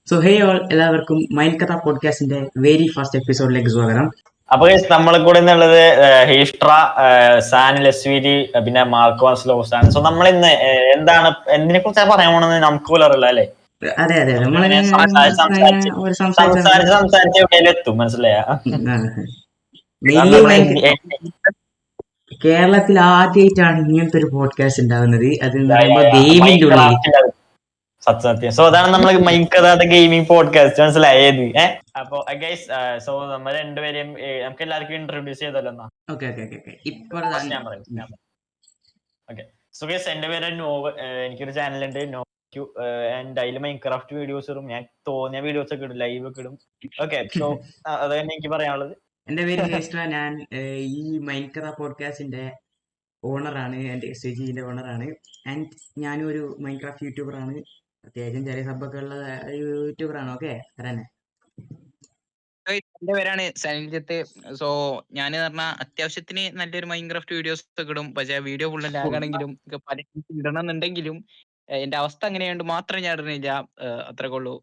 So ഹേ all, എല്ലാവർക്കും mind കഥ പോഡ്കാസ്റ്റിന്റെ very first എപ്പിസോഡിലേക്ക് സ്വാഗതം. അപ്പൊ നമ്മളെ കൂടെ എന്നുള്ളത് ഹീസ്ട്ര, സാൻ ലെസ്വീരി, പിന്നെ മാർക്കോസ് ലോസാൻ. സോ നമ്മൾ ഇന്ന് എന്താണ് എന്തിനെ കുറിച്ചാണ് പറയാൻ പോണെന്ന് നമുക്ക് പോലും അറിയില്ല അല്ലെ. അതെ അതെ നമുക്കിങ്ങനെ സംസാരിച്ച് സംസാരിച്ച് എവിടെയെങ്കിലും എത്തും, മനസ്സിലായ. മെയിൻലി കേരളത്തിൽ ആദ്യമായിട്ടാണ് ഇങ്ങനത്തെ ഒരു പോഡ്കാസ്റ്റ് ഉണ്ടാകുന്നത്. അത് ഗെയിമിന്റെ ഉള്ളിൽ സത്യം. സോ അതാണ് നമ്മൾ മൈൻഡ് ഗെയിമിംഗ് പോഡ്കാസ്റ്റ്, മനസ്സിലായത്. അപ്പൊ ഗൈസ്, സോ നമ്മൾ രണ്ടുപേരെയും നമുക്ക് എല്ലാവർക്കും ഇൻട്രൊഡ്യൂസ് ചെയ്തല്ലോ എന്നാ. ഞാൻ പറയാം. സോ ഗൈസ്, എന്റെ പേര് നോവ്. എനിക്കൊരു ചാനലുണ്ട്, നോക്യു. ആൻഡ് അതിൽ മൈൻക്രാഫ്റ്റ് വീഡിയോസ് ഇടും. ഞാൻ തോന്നിയ വീഡിയോസ് ഒക്കെ ഇടും, ലൈവ് ഒക്കെ ഇടും. ഓക്കെ, സോ അത് തന്നെ എനിക്ക് പറയാനുള്ളത്. എന്റെ പേര് ഹേഷ്ട്ര. ഞാൻ ഈ മൈൻഡ് കഥ പോഡ്കാസ്റ്റിന്റെ ഓണറാണ്, എന്റെ SG ഓണറാണ്. ആൻഡ് ഞാനും ഒരു മൈൻക്രാഫ്റ്റ് യൂട്യൂബറാണ്. അത്യാവശ്യം ചെറിയ സബ്ബൊക്കെ ഉള്ള യൂട്യൂബറാണ്. ഓക്കെ, തന്നെ. എന്റെ പേരാണ് സനിൽജിത്ത്. സോ ഞാൻ പറഞ്ഞാൽ അത്യാവശ്യത്തിന് നല്ലൊരു മൈൻക്രാഫ്റ്റ് വീഡിയോസ് ഒക്കെ ഇടും. പക്ഷേ വീഡിയോ ഫുള്ള് ലാഗാണെങ്കിലും പല ഇടണമെന്നുണ്ടെങ്കിലും എന്റെ അവസ്ഥ അങ്ങനെയാണ്ട് മാത്രം ഞാൻ ഇടുന്നില്ല. അത്രേ ഉള്ളൂ.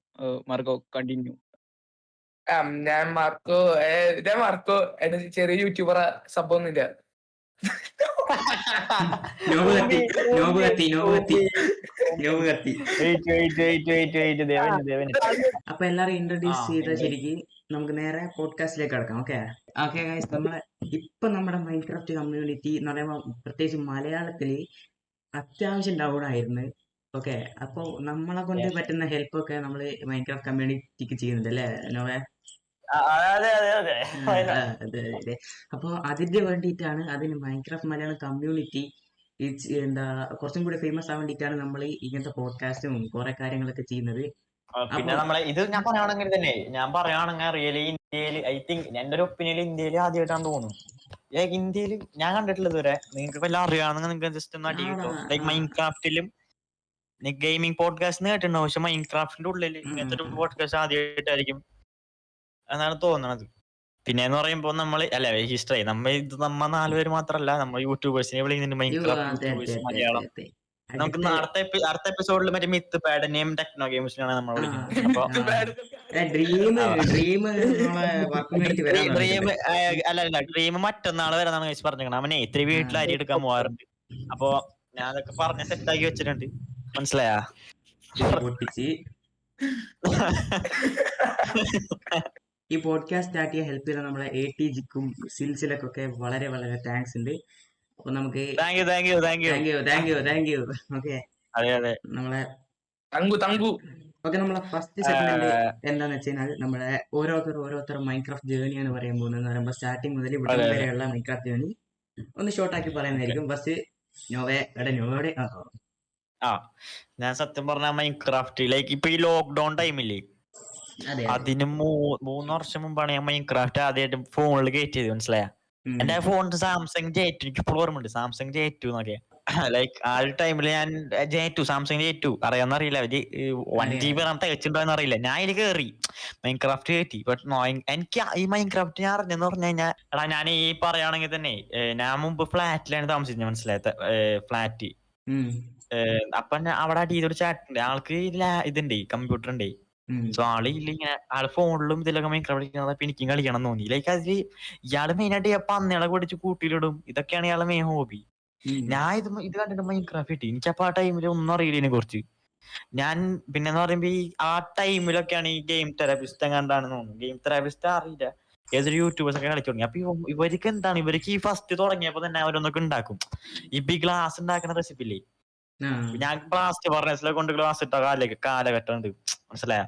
Marco, continue. ഞാൻ മാർക്കോ. എന്റെ ചെറിയ യൂട്യൂബറാ, സംഭവമൊന്നുമില്ല. അപ്പൊ എല്ലാരും ഇൻട്രൊഡ്യൂസ് ചെയ്ത ശരിക്ക് നമുക്ക് നേരെ പോഡ്കാസ്റ്റിലേക്ക് കിടക്കാം. ഓക്കെ ഗൈസ്, നമ്മുടെ മൈൻക്രാഫ്റ്റ് കമ്മ്യൂണിറ്റി എന്ന് പറയുമ്പോൾ പ്രത്യേകിച്ച് മലയാളത്തില് അത്യാവശ്യം ഡൗൺ ആയിരുന്നു. ഓക്കെ, അപ്പൊ നമ്മളെ കൊണ്ട് പറ്റുന്ന ഹെൽപ്പ് ഒക്കെ നമ്മള് മൈൻക്രാഫ്റ്റ് കമ്മ്യൂണിറ്റിക്ക് ചെയ്യുന്നുണ്ട് അല്ലേ നോവേ? അതെ. അപ്പൊ അതിന് വേണ്ടിയിട്ടാണ്, അതിന് മൈൻക്രാഫ്റ്റ് മലയാളം കമ്മ്യൂണിറ്റി കുറച്ചും കൂടി ഫേമസ് ആവാൻ വേണ്ടിയിട്ടാണ് നമ്മൾ ഇങ്ങനത്തെ പോഡ്കാസ്റ്റും കുറെ കാര്യങ്ങളൊക്കെ ചെയ്യുന്നത്. പിന്നെ നമ്മളെ ഇത് ഞാൻ പറയുകയാണെങ്കിൽ റിയലി ഇന്ത്യയിൽ, ഐ തിങ്ക് എന്റെ ഒരു ഒപ്പീനിയൻ, ഇന്ത്യയിൽ ആദ്യമായിട്ടാണ് തോന്നുന്നു. ഇന്ത്യയിൽ ഞാൻ കണ്ടിട്ടുള്ളത് വരെ. നിങ്ങൾക്ക് വല്ല അറിയാമെന്ന് നിങ്ങൾക്ക് ജസ്റ്റ് ഒന്ന് അടി കിട്ടും. ലൈക്ക് മൈൻക്രാഫ്റ്റിലും ഗെയിമിംഗ് പോഡ്കാസ്റ്റ് കേട്ടിട്ടുണ്ടാവും, പക്ഷെ മൈൻക്രാഫ്റ്റിന്റെ ഉള്ളിൽ ഇങ്ങനത്തെ ഒരു പോഡ്കാസ്റ്റ് ആദ്യമായിട്ടായിരിക്കും എന്നാണ് തോന്നുന്നത്. പിന്നെ എന്ന് പറയുമ്പോ ഹിസ്റ്ററി നമ്മ 4 പേര് മാത്രല്ല, നമ്മൾ യൂട്യൂബേഴ്സിനെ വിളിക്കുന്നുണ്ട്, മൈൻക്രാഫ്റ്റ് യൂട്യൂബേഴ്സ് മലയാളം. നമുക്ക് അടുത്ത എപ്പിസോഡിൽ മറ്റേ മിത്ത് പാഡനെയും ടെക്നോ ഗെയിംസിനാണ് നമ്മൾ വിളിക്കുന്നത്. അപ്പൊ ഡ്രീം മറ്റന്നാള് വരാന്നാണ് കഴിച്ച് പറഞ്ഞേക്കണം. അവനെ ഇത്തിരി വീട്ടിൽ അരി എടുക്കാൻ പോകാറുണ്ട്. അപ്പൊ ഞാൻ അതൊക്കെ പറഞ്ഞ് സെറ്റാക്കി വെച്ചിട്ടുണ്ട്, മനസ്സിലായാ. ഈ പോഡ്കാസ്റ്റ് സ്റ്റാർട്ട് ചെയ്യാൻ ഹെൽപ്പ് ചെയ്ത നമ്മളെ ATGക്കും സിൽസിലക്കൊക്കെ വളരെ വളരെ താങ്ക്സ് ഉണ്ട്. അപ്പൊ നമുക്ക് താങ്ക് യു. ഓക്കെ, നമ്മളെ നമ്മളെ ഫസ്റ്റ് സെഗ്മെന്റ് എന്താന്ന് വെച്ച് കഴിഞ്ഞാൽ, നമ്മളെ ഓരോരുത്തർ മൈൻക്രാഫ്റ്റ് ജേർണിയാണ് പറയാൻ പോകുന്നത്. പറയുമ്പോൾ സ്റ്റാർട്ടിങ് മുതൽ ഇവിടെ വരെയുള്ള മൈൻക്രാഫ്റ്റ് ജേർണി ഒന്ന് ഷോർട്ട് ആക്കി പറയുന്നതായിരിക്കും. ഫസ്റ്റ് നോവയുടെ ഞാൻ സത്യം പറഞ്ഞ മൈൻക്രാഫ്റ്റിലേക്ക് ഇപ്പൊ ഈ ലോക്ക്ഡൌൺ ടൈമില്ലേ, അതിന് 3 വർഷം മുമ്പാണ് ഞാൻ മൈൻക്രാഫ്റ്റ് ആദ്യമായിട്ട് ഫോണിൽ കയറ്റിയത്, മനസ്സിലായ. എന്റെ ഫോൺ സാംസങ് J2, എനിക്ക് ഇപ്പോൾ ഓർമ്മയുണ്ട്, സാംസങ് J2 എന്നൊക്കെ. ലൈക്ക് ആ ഒരു ടൈമിൽ ഞാൻ സാംസങ് J2 അറിയാന്നറിയില്ല, 1GB തികച്ചിട്ടുണ്ടോന്ന് അറിയില്ല. ഞാൻ ഇതിൽ കയറി മൈൻക്രാഫ്റ്റ് കയറ്റി. ബട്ട് എനിക്ക് ഈ മൈൻക്രാഫ്റ്റ് ഞാൻ അറിഞ്ഞെന്ന് പറഞ്ഞു കഴിഞ്ഞാൽ, എടാ ഞാൻ ഈ പറയുകയാണെങ്കിൽ തന്നെ ഞാൻ മുമ്പ് ഫ്ലാറ്റിലാണ് താമസിച്ചത്, മനസ്സിലായത്. ഫ്ലാറ്റ്. അപ്പൊ അവിടെ അടിയിലൊരു ചാറ്റുണ്ട്, ആൾക്ക് ഇതുണ്ട്, കമ്പ്യൂട്ടർ ഉണ്ട്. സോ ആള് ഫോണിലും ഇതിലൊക്കെ മൈൻക്രാഫ്റ്റ് എനിക്കും കളിക്കണം തോന്നി. ലൈക്ക് അതില് ഇയാള് മെയിനായിട്ട് പന്നികളെ പിടിച്ച് കൂട്ടിയിലിടും, ഇതൊക്കെയാണ് ഇയാളെ മെയിൻ ഹോബി. ഞാൻ ഇത് കണ്ടിട്ട് മൈൻക്രാഫ്റ്റ് കിട്ടി. എനിക്കപ്പോ ആ ടൈമിൽ ഒന്നും അറിയില്ല ഇതിനെ കുറിച്ച്. ഞാൻ പിന്നെന്ന് പറയുമ്പോ ആ ടൈമിലൊക്കെയാണ് ഈ ഗെയിം തെറാപ്പിസ്റ്റ് കണ്ടാണെന്ന് തോന്നുന്നു. ഗെയിം തെറാപ്പിസ്റ്റ് അറിയില്ല, ഏതൊരു യൂട്യൂബേഴ്സ് ഒക്കെ കളിച്ചു തുടങ്ങി. അപ്പൊ ഇവർക്ക് എന്താണ്, ഇവർക്ക് ഈ ഫസ്റ്റ് തുടങ്ങിയപ്പോ തന്നെ അവരൊന്നൊക്കെ ഉണ്ടാക്കും. ഈ ഗ്ലാസ് ഉണ്ടാക്കുന്ന റെസിപ്പി ഇല്ലേ, ഞാൻ ബ്ലാസ്റ്റ് ഫർണസിലെ കൊണ്ട് ഗ്ലാസ് ഇട്ട കാലഘട്ടം ഉണ്ട്, മനസ്സിലായ.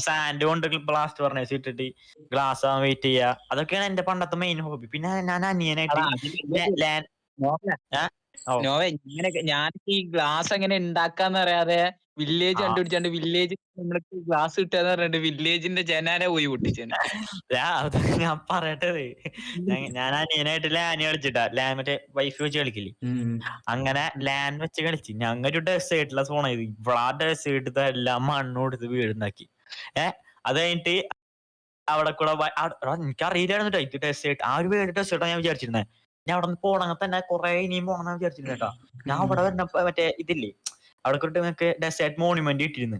സാൻഡ് കൊണ്ട് ബ്ലാസ്റ്റ് ഫർണസ് ഇട്ടിട്ട് ഗ്ലാസ് ആവാൻ വെയിറ്റ് ചെയ്യാ, അതൊക്കെയാണ് എന്റെ പണ്ടത്തെ മെയിൻ ഹോബി. പിന്നെ ഞാൻ അനിയനായിട്ട് ഞാൻ ഈ ഗ്ലാസ് എങ്ങനെ ഉണ്ടാക്കാന്ന് അറിയാതെ വില്ലേജ് കണ്ടുപിടിച്ചാണ്ട് വില്ലേജ് നമ്മൾക്ക് ഗ്ലാസ് കിട്ടാന്ന് പറഞ്ഞിട്ട് വില്ലേജിന്റെ ജനാനെ പോയി പൊട്ടിച്ചേനെ. ഞാൻ പറയട്ടത്, ഞാൻ അനിയനായിട്ട് ലാൻ കളിച്ചിട്ടാ, ലാൻ മറ്റേ വൈഫ് വെച്ച് കളിക്കില്ലേ, അങ്ങനെ ലാൻ വെച്ച് കളിച്ച്. ഞങ്ങൾ ഒരു ഡെസേർട്ടിലെ സോൺ ചെയ്ത്, ഇവിടെ ആ ഡെസേർട്ട് എല്ലാം മണ്ണ് കൊടുത്ത് വീടുണ്ടാക്കി. അത് കഴിഞ്ഞിട്ട് അവിടെ കൂടെ എനിക്കറിയില്ലായിരുന്നു ഇത് ഡെസേർട്ട്, ആ ഒരു വീട് ഡെസേർട്ടാണ് ഞാൻ വിചാരിച്ചിരുന്നത്. ഞാൻ അവിടെ നിന്ന് പോണെങ്കിൽ തന്നെ കുറെ ഇനിയും പോകണമെന്ന് വിചാരിച്ചിരുന്നു കേട്ടോ. ഞാൻ അവിടെ വരുന്നപ്പോ മറ്റേ ഇതില്ലേ, അവിടെ കൂട്ട് ഡെസേർട്ട് മോണുമെന്റ് ഇട്ടിരുന്നു.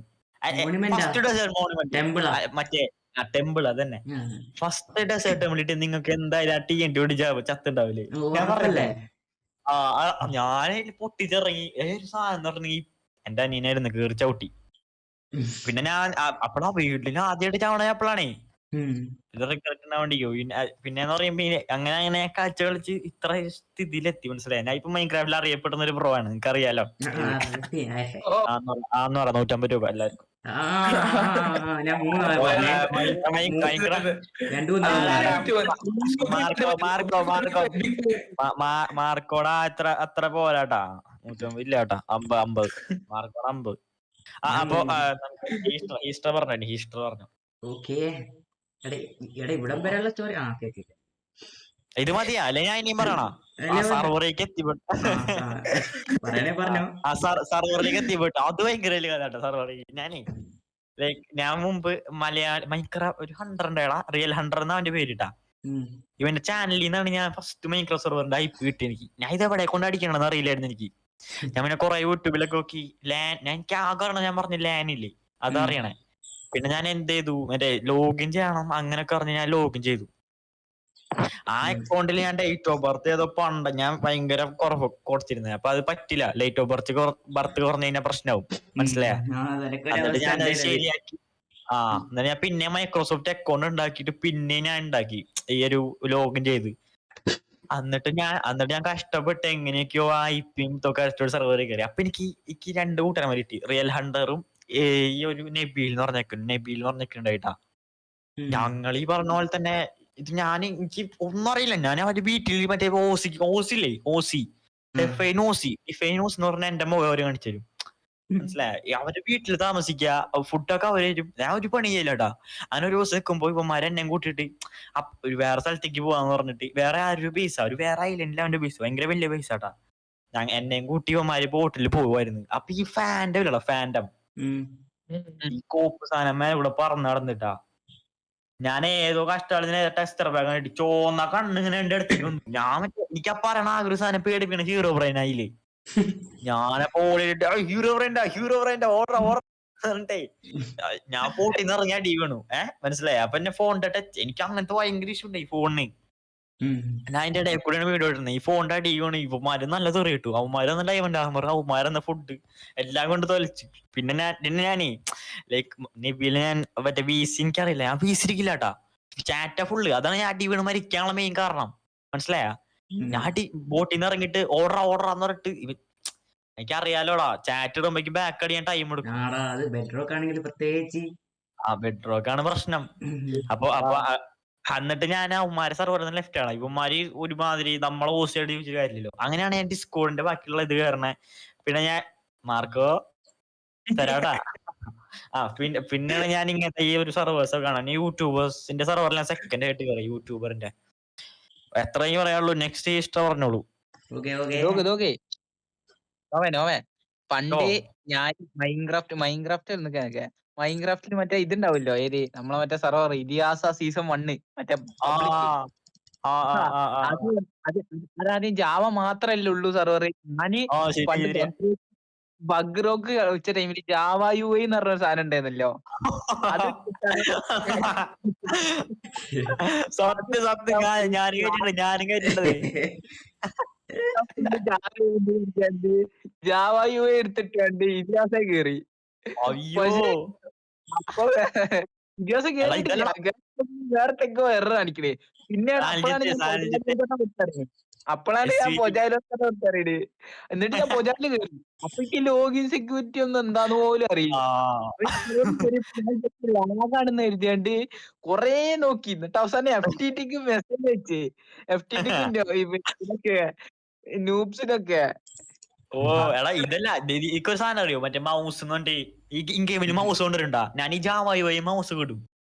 Monument ഫസ്റ്റ് ഡെസേർട്ട് മോണുമെന്റ് ടെമ്പിളാ. മറ്റേ ടെമ്പിൾ അതന്നെ. ഫസ്റ്റ് ഡെസേർട്ട് ടെമ്പിളിട്ട് നിങ്ങൾക്ക് എന്തായാലും ആ TNT ഓടി ചത്തുണ്ടാവില്ലേ? ഞാൻ ഉറപ്പല്ലേ? പറഞ്ഞേ ഞാൻ പൊട്ടിച്ചിറങ്ങി ഒരു സാധനം പറഞ്ഞി എന്റെ അനിയനായിരുന്നു കേറി ചവിട്ടി. പിന്നെ ഞാൻ അപ്പഴാ വീട്ടില് ആദ്യമായിട്ട് ചാവണ അപ്പളാണേ ഇത് റിഗ്രറ്റ് വേണ്ടിയോ. പിന്നെന്ന് പറയുമ്പോ അങ്ങനെ കാഴ്ച കളിച്ച് ഇത്ര സ്ഥിതിയിലെത്തി. മനസ്സിലായി. ഞാൻ ഇപ്പൊ മൈൻക്രാഫ്റ്റിൽ അറിയപ്പെടുന്ന ഒരു പ്രോ ആണ്, നിനക്ക് അറിയാലോ. ഓ, 150 രൂപ എല്ലാവർക്കും. ഞാൻ 3 പറഞ്ഞേ, 2-3 ആരാ പറഞ്ഞു. മാർക്കോടാ അത്ര പോരാട്ടാ. 150 ഇല്ലാട്ടാ, 50 മാർക്കോട 50. അപ്പൊ ഈസ്റ്റർ പറഞ്ഞു. ഈസ്റ്റർ പറഞ്ഞു ഓക്കെ. ഇവിടം വരെയുള്ള സ്റ്റോറി ഇത് മതിയാ, അല്ലെ ഞാൻ ഇനിയും പറയണോ? സർവറിലേക്ക് എത്തിപ്പെട്ടു. പറഞ്ഞോ. സർവറിലേക്ക് എത്തിപ്പെട്ടു. അത് ഭയങ്കര കഥാട്ടോ സർവറിലേക്ക്. ഞാൻ മുമ്പ് മൈൻക്രാഫ്റ്റ് ഒരു 100 റിയൽ 100 എന്നാ അവന്റെ പേരിട്ടാ. ഇവന്റെ ചാനലിൽ നിന്നാണ് ഞാൻ ഫസ്റ്റ് മൈൻക്രാഫ്റ്റ് സർവറിന്റെ ഐപ്പ് കിട്ടി എനിക്ക്. ഞാൻ ഇതെവിടെ കൊണ്ട് അടിക്കണമെന്ന് അറിയില്ലായിരുന്നു എനിക്ക്. ഞാൻ പിന്നെ കുറെ യൂട്യൂബിലൊക്കെ നോക്കി എനിക്ക് ആകെ ഞാൻ പറഞ്ഞു ലാനില്ലേ അതറിയണേ. പിന്നെ ഞാൻ എന്ത് ചെയ്തു, മറ്റേ ലോഗിൻ ചെയ്യണം അങ്ങനെയൊക്കെ പറഞ്ഞ് ഞാൻ ലോഗിൻ ചെയ്തു. ആ അക്കൗണ്ടിൽ ഞാൻ ഡേറ്റ് ഓഫ് ബർത്ത് ഏതോ ഞാൻ ഭയങ്കര കുറവ് കൊടുത്തിരുന്നത്. അപ്പൊ അത് പറ്റില്ല, ഡേറ്റ് ഓഫ് ബർത്ത് കുറഞ്ഞു കഴിഞ്ഞാൽ പ്രശ്നമാവും. മനസ്സിലായ? എന്നിട്ട് ഞാൻ അത് ശരിയാക്കി. എന്നിട്ട് ഞാൻ പിന്നെ മൈക്രോസോഫ്റ്റ് അക്കൗണ്ട് ഉണ്ടാക്കിയിട്ട് പിന്നെ ഞാൻ ഉണ്ടാക്കി ഈ ഒരു ലോഗിൻ ചെയ്ത്. എന്നിട്ട് ഞാൻ കഷ്ടപ്പെട്ട് എങ്ങനെയൊക്കെയോ ആ IPയും ഇതൊക്കെ സെർവറിൽ കയറി. അപ്പൊ എനിക്ക് 2 കൂട്ടന്മാർ കിട്ടി, റിയൽ ഹണ്ടറും ഈ ഒരു നബീൽ എന്ന് പറഞ്ഞിട്ടുണ്ടായിട്ടാ. ഞങ്ങൾ ഈ പറഞ്ഞ പോലെ തന്നെ ഇത് എനിക്ക് ഒന്നും അറിയില്ല. ഞാൻ അവര് വീട്ടിൽ മറ്റേ ഓസി എന്ന് പറഞ്ഞ എന്റെ മുഖം അവര് കാണിച്ചു തരും. മനസ്സിലായി? അവര് വീട്ടിൽ താമസിക്കുക, ഫുഡൊക്കെ അവര് തരും. ഞാൻ ഒരു പണി ചെയ്യില്ലട്ടാ. അങ്ങനെ ഒരു ദിവസം നിൽക്കുമ്പോ ഇവന്മാരെ എന്നെ കൂട്ടിയിട്ട് ഒരു വേറെ സ്ഥലത്തേക്ക് പോവാന്ന് പറഞ്ഞിട്ട് വേറെ ഒരു വേറെ ഐലൻഡിൽ അവന്റെ ബേസ് ഭയങ്കര വലിയ ബേസാട്ടാ. എന്നെയും കൂട്ടി ഇവന്മാര് ബോട്ടിൽ പോകുമായിരുന്നു. അപ്പൊ ഈ ഫാൻഡം ഈ കോപ്പ് സാധനം ഇവിടെ പറന്ന് നടന്നിട്ടാ. ഞാൻ ഏതോ കഷ്ടകാലത്തിന് ടെസ്റ്റർ ബാഗ് ആയിട്ട് ചോന്ന കണ്ണിങ്ങനെ എന്റെ അടുത്തേക്ക് വന്നു. എനിക്കാ പറയണ ആ ഒരു സാധനം പേടിപ്പിക്കണ ഹീറോ ബ്രെയിൻ ആയില്ലേ. ഞാനപ്പോ ഓടിയിട്ട് ഹീറോ ബ്രെയിൻ്റെ ഓർഡർ ഞാൻ പോട്ടിന്ന് ഇറങ്ങിയ അടി വീണു. മനസ്സിലായി? അപ്പൊ എന്നെ ഫോണിന്റെ ടച്ച്, എനിക്ക് അങ്ങനത്തെ ഭയങ്കര ഇഷ്യൂ ഉണ്ട് ഈ ഫോണിന്. ഞാൻ അതിന്റെ ഇടയിൽ കൂടെയാണ് വീഡിയോ ഇടുന്നത്. ഈ ഫോണിന്റെ അടി വീണു. ഇവന്മാര് നല്ല തെറി കിട്ടു. അവന്മാരൊന്നും ഡയമണ്ട് ആകുമ്പോൾ അവന്മാരെന്ന ഫുഡ് എല്ലാം കൊണ്ട് തൊലച്ചു. പിന്നെ ഞാനേ നബിയില് ഞാൻ മറ്റേ VC എനിക്കറിയില്ല, ഞാൻ VC ഇരിക്കില്ലാട്ടാ. ചാറ്റ ഫുള്ള്. അതാണ് ഞാൻ അടി വീണ് മരിക്കാനുള്ള മെയിൻ കാരണം. മനസ്സിലായ? ഞാൻ ബോട്ടിന്ന് ഇറങ്ങിയിട്ട് ഓർഡറാന്ന് പറഞ്ഞിട്ട് എനിക്കറിയാലോടാ, ചാറ്റ് ഇടുമ്പോഴേക്ക് ബാക്ക് അടിയാൻ ടൈം എടുക്കും. ബെഡ്റോക്ക് ആണ് പ്രശ്നം. അപ്പൊ എന്നിട്ട് ഞാൻ അവന്മാരെ സർവറിൽ നിന്ന് ലെഫ്റ്റ് ആണ്. ഇവന്മാര് ഒരുമാതിരി നമ്മളെ ഓസിയായിട്ട് ചോദിച്ചിട്ട് കാര്യമില്ലല്ലോ. അങ്ങനെയാണ് ഞാൻ ഡിസ്കോഡിന്റെ ബാക്കിയുള്ള ഇത് കയറണേ. പിന്നെ ഞാൻ മാർക്കോ തരാടാ. പിന്നെയാണ് ഞാൻ ഇങ്ങനത്തെ ഈ ഒരു സർവേഴ്സ് ഒക്കെ കാണാൻ യൂട്യൂബേഴ്സിന്റെ സർവറിൽ ഞാൻ സെക്കൻഡ് ആയിട്ട് കയറി. യൂട്യൂബറിന്റെ എത്രയും പറയാനുള്ളൂ. നെക്സ്റ്റ് ഇഷ്ടം പറഞ്ഞോളൂ. നോവേ പണ്ട് ഞാൻ മൈൻക്രാഫ്റ്റിൽ മറ്റേ ഇതുണ്ടാവില്ലോ, ഏത് നമ്മളെ മറ്റേ സർവർ ഇതിഹാസ സീസൺ 1 മറ്റേ അതാദ്യം ജാവ മാത്രല്ലേ ഉള്ളൂ സർവർ. ഞാന് പണ്ട് ബഗ് റോക്ക് കളിച്ച ടൈമിൽ ജാവ UI എന്ന് പറഞ്ഞ സാധനം ഉണ്ടായിരുന്നല്ലോ. അത് ഞാനും കേട്ടിട്ടുണ്ട്. ജാവ UI എടുത്തിട്ട് ഇതിഹാസ കേറി. അപ്പൊ ഇതിഹാസം കേറിയിട്ടില്ല, വേറെ ടെക്കോ എറർ കാണിക്കണേ. പിന്നെ അപ്പോഴാണ് ഞാൻ പൊജായിലോട്ട് അറിയത്. എന്നിട്ട് ഞാൻ പൊജാറ്റില് കയറി. അപ്പൊ എനിക്ക് ലോഗിൻ സെക്യൂരിറ്റി ഒന്നും എന്താന്ന് പോലും അറിയില്ല. ലാഗാണെന്ന് എഴുതിയാണ്ട് കൊറേ നോക്കി. എന്നിട്ട് അവസാനം FTTക്ക് മെസ്സേജ് അയച്ച്, FTTക്ക് നൂബ്സിനൊക്കെ. എടാ ഇതല്ല, ഒരു സാധനം അറിയോ, മറ്റേ മൗസ് എന്ന് ഈ ഗെയിമിൽ മൗസ് കൊണ്ടുവരണ്ടാ. ഞാൻ ഈ ജാവ UI മൗസ് കിടും.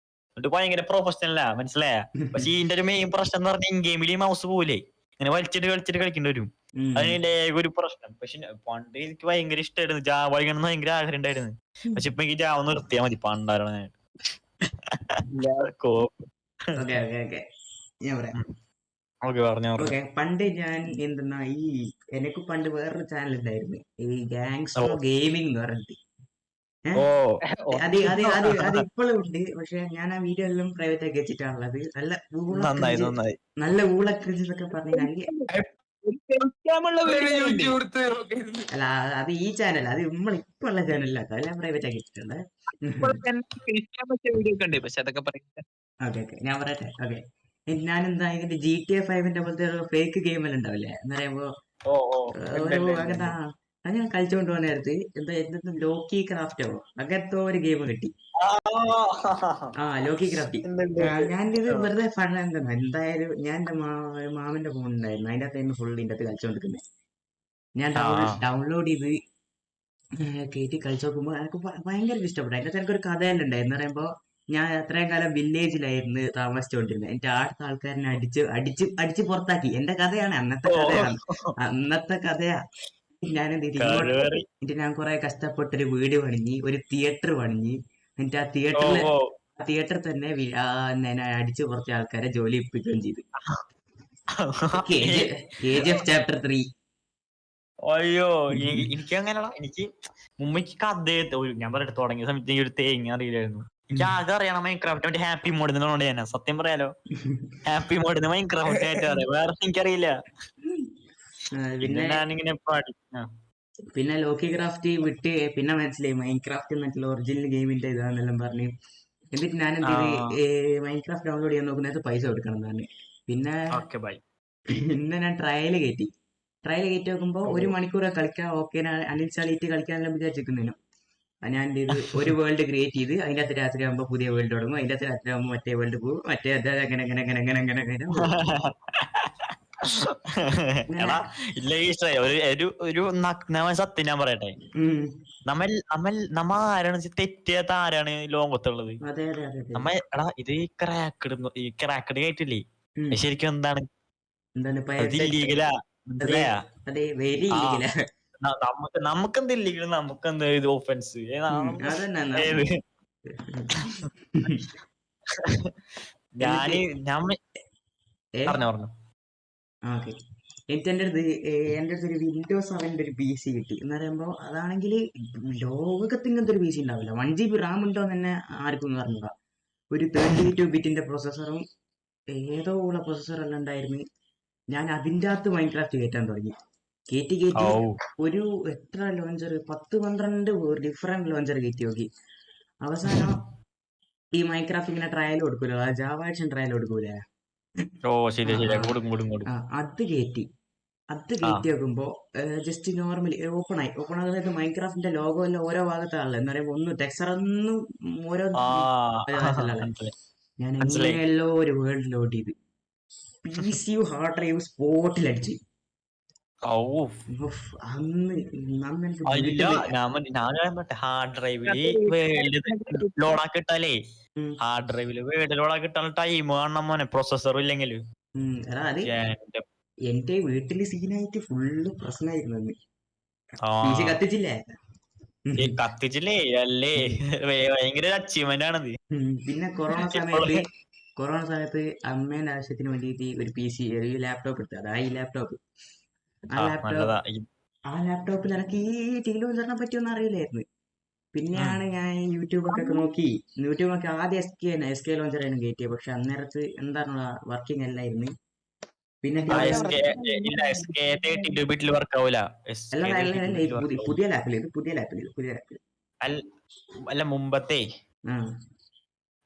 എന്നിട്ട് ഭയങ്കര പ്രൊഫഷണലാ. മനസ്സിലായ? പക്ഷെ ഇതിന്റെ ഒരു മെയിൻ പ്രശ്നം എന്ന് പറഞ്ഞാൽ ഇൻ ഗെയിമിൽ ഈ മൗസ് പോലെ ഇങ്ങനെ വലിച്ചിട്ട് കളിക്കേണ്ടി വരും. അതിന്റെ ഒരു പ്രശ്നം. പക്ഷെ പണ്ട് എനിക്ക് ഭയങ്കര ഇഷ്ടമായിരുന്നു ജാവ കളിക്കണം, ഭയങ്കര ആഗ്രഹം ഉണ്ടായിരുന്നു. പക്ഷെ ഇപ്പൊ എനിക്ക് ജാവ നിർത്തിയാ മതി. പണ്ടാണ് പണ്ട് ഞാൻ എന്തെന്നാ എനിക്ക് പണ്ട് വേറൊരു ചാനൽ ഉണ്ടായിരുന്നു, ഈ ഗാങ്സ്റ്റർ ഗെയിമിംഗ് എന്ന് പറഞ്ഞിട്ട്. ഏഹ്? ഓ അത് ഇപ്പോഴും ഉണ്ട്. പക്ഷെ ഞാൻ ആ വീഡിയോ എല്ലാം പ്രൈവറ്റ് ആക്കി വെച്ചിട്ടാണുള്ളത്. നല്ല ഊള നന്നായി ക്രിഞ്ച്, നന്നായി. നല്ല ഊള ക്രിഞ്ച് എന്നൊക്കെ പറഞ്ഞ് നല്ല അല്ല അത് ഈ ചാനൽ, അത് ഇപ്പൊ ഉള്ള ചാനലല്ല, അതെല്ലാം പ്രൈവറ്റ് ആക്കി വെച്ചിട്ടുണ്ട്. വീഡിയോ ഒക്കെ ഉണ്ട്, പക്ഷെ അതൊക്കെ പറയാം. ഓക്കെ ഓക്കെ, ഞാൻ പറയട്ടെ. ഓക്കെ, ഞാനെന്താ ഇതിന്റെ GTA 5 പോലത്തെ ഫേക്ക് ഗെയിം എല്ലാം ഉണ്ടാവില്ലേ എന്ന് പറയുമ്പോ ഓ ഓ ഒരു അങ്ങനത്തെ അത് ഞാൻ കളിച്ചുകൊണ്ട് പോകുന്ന നേരത്ത് എന്താ ലോക്കി ക്രാഫ്റ്റോ അങ്ങനത്തെ ഒരു ഗെയിം കിട്ടി. Lokicraft. ഞാൻ ഇത് വെറുതെ ഫൺ എന്തായാലും ഞാൻ എന്റെ മാമന്റെ ഫോൺ ഉണ്ടായിരുന്നു, അതിന്റെ അകത്ത് ഫുൾ ഇതിന്റെ അകത്ത് കളിച്ചോണ്ടിരിക്കുന്നത്. ഞാൻ ഡൗൺലോഡ് ചെയ്ത് കയറ്റി കളിച്ചു നോക്കുമ്പോൾ എനിക്ക് ഭയങ്കര ഇഷ്ടപ്പെട്ടു. അതിന്റെ എനിക്കൊരു കഥ തന്നെ ഉണ്ടായി എന്ന് പറയുമ്പോ, ഞാൻ എത്രയും കാലം വില്ലേജിലായിരുന്നു താമസിച്ചുകൊണ്ടിരുന്നത്. എന്റെ അടുത്ത ആൾക്കാരനെ അടിച്ച് പുറത്താക്കി. എന്റെ കഥയാണ്, അന്നത്തെ കഥയാ. ഞാൻ എന്ത് ചെയ്തു, എന്നിട്ട് ഞാൻ കുറെ കഷ്ടപ്പെട്ടൊരു വീട് പണിഞ്ഞ്, ഒരു തിയേറ്റർ പണിഞ്ഞ്, എന്നിട്ട് ആ തിയേറ്ററിൽ തന്നെ എന്നെ അടിച്ച് കുറച്ച് ആൾക്കാരെ ജോലി ഏൽപ്പിക്കുകയും ചെയ്തു. KGF chapter 3. അയ്യോ, എനിക്ക് അങ്ങനെയുള്ള എനിക്ക് മുമ്പ് എനിക്ക് കഥ ഞാൻ പറയട്ടെ, തുടങ്ങിയ സമയത്ത് ഈ ഒരു തേങ്ങ അറിയില്ലായിരുന്നു. എനിക്ക് ആകെ അറിയണം മൈൻക്രാഫ്റ്റ് മറ്റേ ഹാപ്പി മോഡ് എന്നുള്ളതുകൊണ്ട് തന്നെ. സത്യം പറയാലോ, ഹാപ്പി മോഡ് മൈൻക്രാഫ്റ്റ് ആയിട്ട് അറിയാം, വേറെ എനിക്കറിയില്ല. പിന്നെ ഞാനിങ്ങനെ പിന്നെ ലോക്കി ക്രാഫ്റ്റ് വിട്ട് പിന്നെ മനസ്സിലായി മൈൻക്രാഫ്റ്റ് എന്നിട്ടുള്ള ഒറിജിനൽ ഗെയിമിന്റെ ഇതാന്നെല്ലാം പറഞ്ഞ്. എന്നിട്ട് ഞാൻ എന്ത് ചെയ്ത് മൈൻക്രാഫ്റ്റ് ഡൗൺലോഡ് ചെയ്യാൻ നോക്കുന്നത് പൈസ കൊടുക്കണം എന്നാണ്. പിന്നെ ഞാൻ ട്രയൽ കയറ്റി നോക്കുമ്പോൾ 1 മണിക്കൂർ കളിക്കാൻ ഓക്കെ, അൺഇൻസ്റ്റാൾ ചെയ്തിട്ട് കളിക്കാനെല്ലാം വിചാരിച്ചിരിക്കുന്നതിനു ഞാൻ എന്ത് ചെയ്ത് ഒരു വേൾഡ് ക്രിയേറ്റ് ചെയ്ത് അതിന്റെ അകത്ത് രാത്രി ആകുമ്പോൾ പുതിയ വേൾഡ് തുടങ്ങും, അതിന്റെ അകത്ത് രാത്രി ആകുമ്പോൾ മറ്റേ വേൾഡ് പോകും, മറ്റേ അങ്ങനെ അങ്ങനെ അങ്ങനെ അങ്ങനെ അങ്ങനെ അങ്ങനെ എടാ ഇല്ല, ഒരു നഗ്നമായ സത്യം ഞാൻ പറയട്ടെ, നമ്മ ആരാണ് തെറ്റിയാത്ത ആരാണ് ലോകത്തുള്ളത്? എടാ ഇത് ഈ ക്രാക്കഡ് കയറ്റില്ലേ, ശരിക്കും എന്താണ് ഇല്ലീഗലാ, മനസ്സിലായാ? നമുക്കെന്ത് ഇല്ലീഗൽ, നമുക്കെന്ത് ഇത് ഓഫൻസ്? പറഞ്ഞു. എനിക്ക് എൻ്റെ അടുത്ത് ഒരു വിൻഡോസ് 7 ഒരു PC കിട്ടി എന്ന് പറയുമ്പോൾ, അതാണെങ്കിൽ ലോകത്ത് ഇങ്ങനത്തെ ഒരു PC ഉണ്ടാവില്ല. 1 GB റാം ഉണ്ടോ എന്ന് തന്നെ ആർക്കും അറിഞ്ഞൂടാ. ഒരു 32 ബിറ്റിന്റെ പ്രൊസസ്സറും ഏതോ ഉള്ള പ്രൊസസ്സറെല്ലാം ഉണ്ടായിരുന്നു. ഞാൻ അതിൻ്റെ അകത്ത് മൈൻക്രാഫ്റ്റ് കയറ്റാൻ തുടങ്ങി. കയറ്റി ഒരു എത്ര ലോഞ്ചർ, 10-12 ഡിഫറെന്റ് ലോഞ്ചർ കയറ്റി നോക്കി. അവസാനം ഈ മൈൻക്രാഫ്റ്റ് ഇങ്ങനെ ട്രയൽ കൊടുക്കൂലോ, ജാവ എഡിഷൻ ട്രയൽ കൊടുക്കൂലേ, അത് കയറ്റി നോക്കുമ്പോ ജസ്റ്റ് നോർമലി ഓപ്പൺ ആയത് മൈൻക്രാഫ്റ്റിന്റെ ലോഗോ എല്ലാം ഓരോ ഭാഗത്താണല്ലോ എന്ന് പറയുമ്പോ ഒന്നും ടെക്സ്ചർ ഒന്നും ഓരോ ഞാൻ എങ്ങനെയല്ലോ ഒരു വേൾഡ് ലോഡ് ചെയ്ത് PC ഹാർഡ് ഡ്രൈവ് സ്പോട്ടിലടിച്ച്. ഹാർഡ് ഡ്രൈവില് ലോഡാക്കിട്ടാലേ വേൾഡ് ലോഡാക്കിട്ടാൽ ടൈം കാണണം മോനെ, പ്രൊസസ്സറും ഇല്ലെങ്കിൽ. എന്റെ വീട്ടില് സീനായിട്ട് ഫുള്ള് പ്രശ്നമായിരുന്നു. PC കത്തിച്ചില്ലേ അല്ലേ, ഭയങ്കര അച്ചീവ്മെന്റ് ആണത്. പിന്നെ കൊറോണ സമയത്ത് അമ്മേന്റെ ആവശ്യത്തിന് വേണ്ടിയിട്ട് ഒരു PC, ഒരു ലാപ്ടോപ്പ് എടുത്തു. അതാ ഈ ലാപ്ടോപ്പ്. ആ ലാപ്ടോപ്പിൽ എനിക്ക് ഈ ടീലോഞ്ചറിനെ പറ്റിയൊന്നും അറിയില്ലായിരുന്നു. പിന്നെയാണ് ഞാൻ യൂട്യൂബൊക്കെ നോക്കി. ആദ്യം SK ലോഞ്ചർ ആയിരുന്നു കയറ്റിയത്. പക്ഷെ അന്നേരത്ത് എന്താണ് വർക്കിംഗ് അല്ലായിരുന്നു. പിന്നെ പുതിയ ലാപ്പിൽ അല്ല മുമ്പത്തെ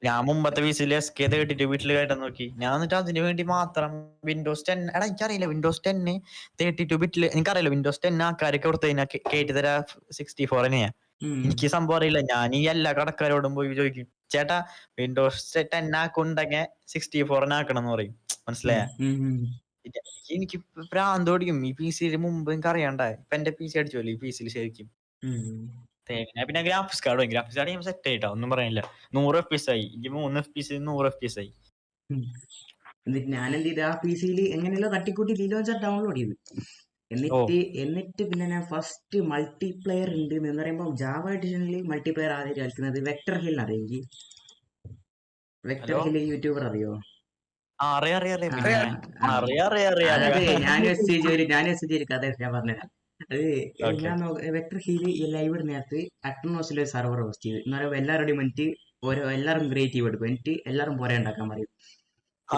ഞാൻ മുമ്പത്തെ വീസിൽ SK32 വീട്ടിൽ കയറ്റാൻ നോക്കി. ഞാൻ എന്നിട്ട് അതിന് വേണ്ടി മാത്രം വിൻഡോസ് 10, എടാ എനിക്കറിയില്ല വിൻഡോസ് 10 32 ബിറ്റില് എനിക്കറിയില്ല. വിൻഡോസ് 10 ആൾക്കാരൊക്കെ കൊടുത്തു കഴിഞ്ഞാൽ കയറ്റി തരാ 64 തന്നെയാ. എനിക്ക് സംഭവം അറിയില്ല. ഞാൻ ഈ എല്ലാ കടക്കാരോടും പോയി ചോദിക്കും, ചേട്ടാ വിൻഡോസ് 10 ആക്കുണ്ടെങ്കിൽ 64 ആക്കണം എന്ന് പറയും, മനസ്സിലായ? എനിക്ക് ഭ്രാന്ത് ഓടിക്കും. ഈ PC മുമ്പ് എനിക്ക് അറിയണ്ടേ, ഇപ്പൊ എന്റെ PC അടിച്ചോല്ലേ ഈ PC ശരിക്കും. പിന്നെ ഗ്രാഫിക്സ് കാർഡ് സെറ്റ് ആയിട്ടോ, ഒന്നും പറയാനില്ല. 100 FPS ആയി. 3 FPS 100 FPS ആയി. എന്നിട്ട് ഞാൻ എന്ത് ചെയ്ത് ആ PC എങ്ങനെയല്ലോ തട്ടിക്കൂട്ടി ലീലോഞ്ചർ ഡൗൺലോഡ് ചെയ്തു. എന്നിട്ട് പിന്നെ ഞാൻ ഫസ്റ്റ് മൾട്ടിപ്ലെയർ ഉണ്ട് എന്ന് പറയുമ്പോൾ ജാവ എഡിഷനിൽ മൾട്ടിപ്ലെയർ ആദ്യം കളിക്കുന്നത് വെക്ടർ ഹിൽ അറിയെങ്കിൽ. വെക്ടർ ഹിൽ യൂട്യൂബർ അറിയോ? ഞാൻ മെസ്സേജ് ഒരു കഥ ഞാൻ പറഞ്ഞുതരാം. അത് ഓക്കെ ഞാൻ വെക്ടർ ഹീല് ഈ ലൈവ് ഇടുന്നേരത്ത് അട്മോസിലെ സെർവർ ഹോസ്റ്റ് ചെയ്ത് എന്ന് പറയുമ്പോൾ എല്ലാവരുടെയും വന്നിട്ട് ഓരോ എല്ലാവരും ക്രിയേറ്റീവ് എടുക്കും എന്നിട്ട് എല്ലാവരും പോരെ ഉണ്ടാക്കാൻ പറയും ആ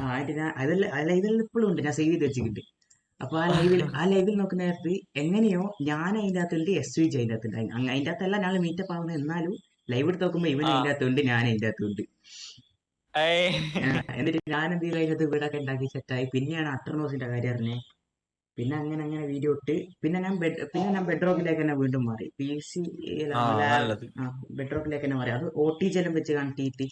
ഞാൻ എന്നിട്ട് ഞാൻ ഇതെല്ലാം ഇപ്പോഴും ഉണ്ട് ഞാൻ സേവ് ചെയ്ത് വെച്ചിട്ടുണ്ട് അപ്പൊ ആ ലൈവിൽ നോക്കുന്ന നേരത്ത് എങ്ങനെയോ ഞാൻ അതിന്റെ അകത്തുണ്ട് SVG അതിന്റെ അകത്തുണ്ട് അതിന്റെ അകത്തല്ല ഞങ്ങൾ മീറ്റപ്പ് ആവുന്നത് എന്നാലും ലൈവ് എടുത്ത് നോക്കുമ്പോ ഇവൻ ആ അതിന്റെ അകത്തുണ്ട് ഞാൻ അതിന്റെ അകത്തുണ്ട് ഏയ്. എന്നിട്ട് ഞാൻ എന്ത് ചെയ്തു അതിനകത്ത് വീടൊക്കെ ഉണ്ടാക്കി സെറ്റായി പിന്നെയാണ് അട്രനോസിന്റെ കാര്യം അറിഞ്ഞത് പിന്നെ അങ്ങനെ വീഡിയോ ഇട്ട് പിന്നെ ഞാൻ ബെഡ്റോക്കിലേക്ക് തന്നെ വീണ്ടും മാറി PC ആ നല്ലത് ബെഡ്റോക്കിലേക്ക് തന്നെ മാറി അത് OTG എല്ലാം വെച്ച് കാണിട്ട്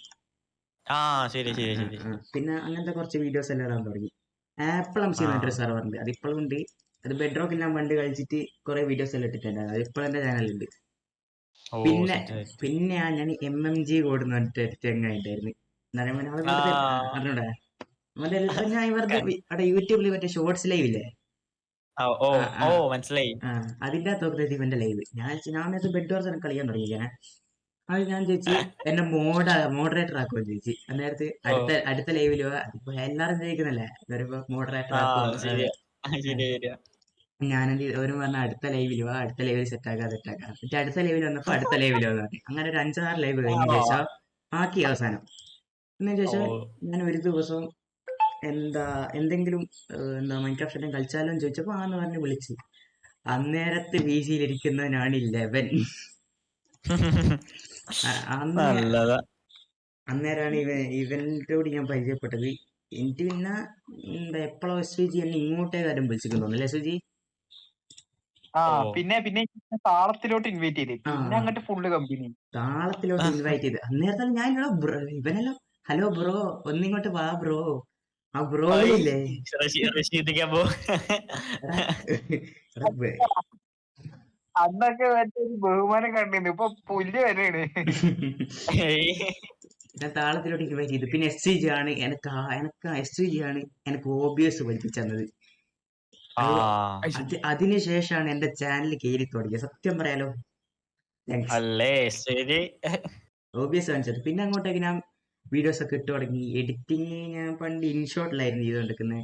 ആ ശരി ശരി ശരി പിന്നെ അങ്ങനത്തെ കുറച്ച് വീഡിയോസ് എല്ലാം ഇടാൻ തുടങ്ങി ആപ്പിൾ എം സി ആ എന്നൊരു സെർവർ ഉണ്ട് അത് ഇപ്പോഴും ഉണ്ട് അത് ബെഡ്റോക്കിൽ ഞാൻ പണ്ട് കളിച്ചിട്ട് കുറെ വീഡിയോസ് എല്ലാം ഇട്ടിട്ടുണ്ടായിരുന്നു അത് ഇപ്പോൾ എന്റെ ചാനലുണ്ട് ഓ പിന്നെ സെറ്റ് സെറ്റ് പിന്നെയാണ് ഞാൻ MMG കോഡ് എന്ന് പറഞ്ഞിട്ട് ഒരു ചെങ്ങ ഉണ്ടായിരുന്നു ആ അറിഞ്ഞൂടെ ഞാൻ വെറുതെ അവിടെ യൂട്യൂബിൽ മറ്റേ ഷോർട്സ് ലൈവ് ഇല്ലേ ഓ ആ ആ ഓ മനസ്സിലായി അതിന്റെ അകത്ത് ഇവന്റെ ലൈവ് ഞാൻ ബെഡ് വർസ് കളിക്കാൻ തുടങ്ങിയ അത് ഞാൻ ചോദിച്ചു എന്നെ മോഡറേറ്റർ ആക്കുമോ ചോദിച്ചു അന്നേരത്ത് ഓ അടുത്ത ലൈവിലോ അതിപ്പോ എല്ലാരും ചോദിക്കുന്നല്ലേ വരുമ്പോ മോഡറേറ്റർ ആ ആക്കുമോ ശരിയാ ശരിയാ ശരിയാ ഞാനെന്ത് ഒരു പറഞ്ഞ അടുത്ത ലൈവിൽ വാ അടുത്ത ലൈവിൽ സെറ്റാക്കാം എന്നിട്ട് അടുത്ത ലൈവിൽ വന്നപ്പോ അടുത്ത ലൈവിൽ വന്നു പറഞ്ഞു അങ്ങനെ ഒരു 5-6 ലൈവ് കഴിഞ്ഞ ആ ശേഷം ആക്കി അവസാനം എന്ന് ഓ ശേഷം ഞാൻ ഒരു ദിവസം എന്തെങ്കിലും മൈൻക്രാഫ്റ്റ് കളിച്ചാലോ എന്ന് ചോദിച്ചപ്പോ ആന്ന് പറഞ്ഞ് വിളിച്ച് അന്നേരത്ത് വീശിയിലിരിക്കുന്നവനാണ് 11 നല്ലതാ അന്നേരമാണ് ഇവന്റോട് ഞാൻ പരിചയപ്പെട്ടത് എനിക്ക് പിന്നെ എപ്പോഴോ SVG എന്നെ ഇങ്ങോട്ടേക്ക് ആരും വിളിച്ചിരിക്കുന്നു തോന്നുന്നു SVG പിന്നെ താളത്തിലോട്ട് ഇൻവൈറ്റ് ചെയ്തേ ആ പിന്നെ അങ്ങോട്ട് ഫുള്ള് കമ്പനി. താളത്തിലോട്ട് ഇൻവൈറ്റ് ചെയ്ത് അന്നേരത്താണ് ഞാൻ ഇവനെല്ലാം ഹലോ ബ്രോ ഒന്നിങ്ങോട്ട് വാ ബ്രോ ആ ബ്രോകളില്ലേ റഷീദിക്കാൻ പോ എടാ, എടാ അന്നൊക്കെ മറ്റേ ഒരു ബഹുമാനം കണ്ടിരുന്നു ഇപ്പൊ പുല്ല് വരെയാണ്. ഞാൻ താളത്തിലോട്ട് ഇൻവൈറ്റ് ചെയ്തു പിന്നെ SVG ആണ് എനിക്ക് SVG ആണ് എനിക്ക് OBS പഠിപ്പിച്ചു തന്നത് ആ അതിനുശേഷമാണ് എന്റെ ചാനൽ കയറി തുടങ്ങിയത് സത്യം പറയാലോ അല്ലേ ശരി OBS കാണിച്ചത് പിന്നെ അങ്ങോട്ടേക്ക് ഞാൻ വീഡിയോസ് ഒക്കെ ഇട്ട് തുടങ്ങി എഡിറ്റിങ് ഞാൻ പണ്ട് ഇൻഷോട്ടിലായിരുന്നു ചെയ്തോണ്ടിരിക്കുന്നത്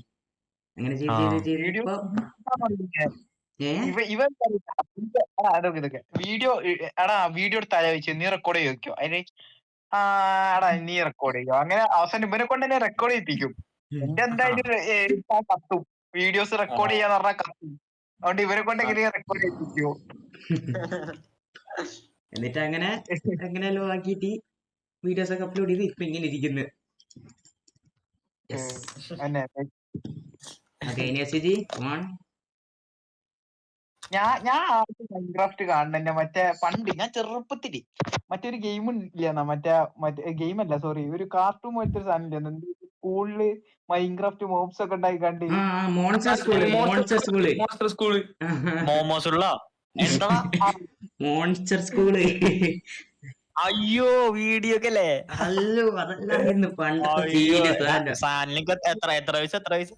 അങ്ങനെ ആ വീഡിയോ ഇപ്പൊ ഇവൻ ഇതൊക്കെ വീഡിയോ വീഡിയോ എടുത്ത് ആലോചിച്ചു നീ റെക്കോർഡ് ചെയ്ത് വെക്കോ അതിന് എടാ നീ റെക്കോർഡ് ചെയ്യോ അങ്ങനെ അവസാനം ഇവനെ കൊണ്ട് തന്നെ റെക്കോർഡ് ചെയ്യിപ്പിക്കും. എന്റെ എന്തായാലും കത്തും വീഡിയോസ് റെക്കോർഡ് ചെയ്യാന്ന് പറഞ്ഞാൽ കത്തും അതുകൊണ്ട് ഇവരെ കൊണ്ട് എങ്ങനെ റെക്കോർഡ് ചെയ്യിപ്പിക്കോ. എന്നിട്ട് അങ്ങനെയല്ലോ ആക്കിയിട്ട് വീഡിയോസ് ഒക്കെ അപ്ലോഡ് ചെയ്ത് ഇപ്പൊ ഇങ്ങനെ ഇരിക്കുന്നു. ഞാൻ ആദ്യം മൈൻക്രാഫ്റ്റ് കാണുന്നെ മറ്റേ പണ്ട് ഞാൻ ചെറുപ്പത്തില് മറ്റൊരു ഗെയിം ഇല്ല മറ്റേ ഗെയിം അല്ല സോറി ഒരു കാർട്ടൂൺ പോലത്തെ ഒരു സാധനം ഇല്ല സ്കൂളില് മൈൻക്രാഫ്റ്റ് മോബ്സ് ഒക്കെ ഉണ്ടായി കണ്ട് മോൺസ്റ്റർ സ്കൂള് മോമോസുള്ള എന്താ മോൺസ്റ്റർ സ്കൂള് അയ്യോ വീഡിയോ ഒക്കെ അല്ലേ അല്ലോ അതല്ലായിരുന്നു പണ്ടത്തെ അയ്യോ സീരിയസ് സാനിക്ക് എത്ര വയസ്സ്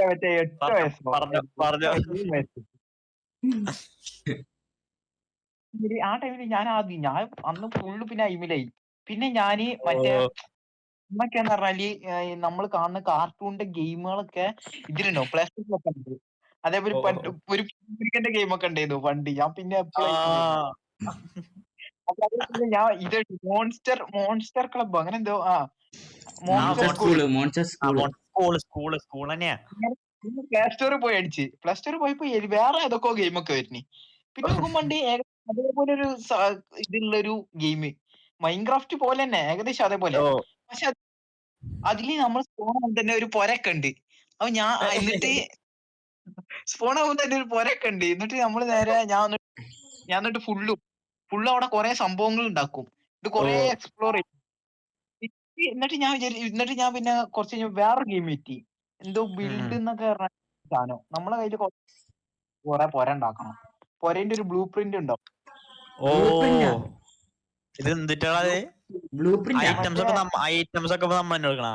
മറ്റേ 8 വയസ്സോ പറഞ്ഞോ ആ ടൈമില് ഞാൻ അന്ന് ഫുള്ള് പിന്നെ ഐമിലായി പിന്നെ ഞാന് മറ്റേ എന്നൊക്കെയാന്ന് പറഞ്ഞാല് നമ്മൾ കാണുന്ന കാർട്ടൂണിന്റെ ഗെയിമുകളൊക്കെ ഇതിലുണ്ടാവും പ്ലേ സ്റ്റോറിലൊക്കെ ഉണ്ട്. അതേപോലെ ഒരു ക്രിക്കറ്റിന്റെ ഗെയിം ഒക്കെ ഉണ്ടായിരുന്നു പണ്ട് ഞാൻ പിന്നെ എപ്പോഴും ഞാൻ ഇത് മോൺസ്റ്റർ ക്ലബ് അങ്ങനെ എന്തോ സ്കൂൾ തന്നെയാ പ്ലേ സ്റ്റോറിൽ പോയി അടിച്ച് പ്ലേ സ്റ്റോറിൽ പോയപ്പോ വേറെ ഏതൊക്കെ ഗെയിം ഒക്കെ വരുന്നേ പിന്നെ നോക്കുമ്പോണ്ട് അതേപോലെ ഒരു ഇതുള്ളൊരു ഗെയിം മൈൻക്രാഫ്റ്റ് പോലെ തന്നെ ഏകദേശം അതേപോലെ പക്ഷെ അതില് നമ്മൾ സ്പോൺ ആകുമ്പോൾ തന്നെ ഒരു പൊരൊക്കെ ഉണ്ട് അപ്പൊ എന്നിട്ട് സ്പോൺ ആകുമ്പോൾ തന്നെ ഒരു പൊരൊക്കെ ഉണ്ട് എന്നിട്ട് നമ്മൾ നേരെ ഞാൻ എന്നിട്ട് ഫുള്ള് അവിടെ കുറെ സംഭവങ്ങൾ ഉണ്ടാക്കും ഇത് കുറെ എക്സ്പ്ലോർ ചെയ്യും എന്നിട്ട് ഞാൻ പിന്നെ കുറച്ച് കഴിഞ്ഞ് വേറെ ഗെയിം എത്തി എന്തോ ബിൽഡ് എന്നൊക്കെ പറഞ്ഞ സാധനം നമ്മളെ കയ്യിൽ കുറെ പൊര ഉണ്ടാക്കണം പൊരേന്റെ ഒരു ബ്ലൂ പ്രിന്റ് ഉണ്ടാവും. ഇത് എന്തിട്ടാണ് ഐറ്റംസ് ഒക്കെ നമ്മ തന്നെ എടുക്കണ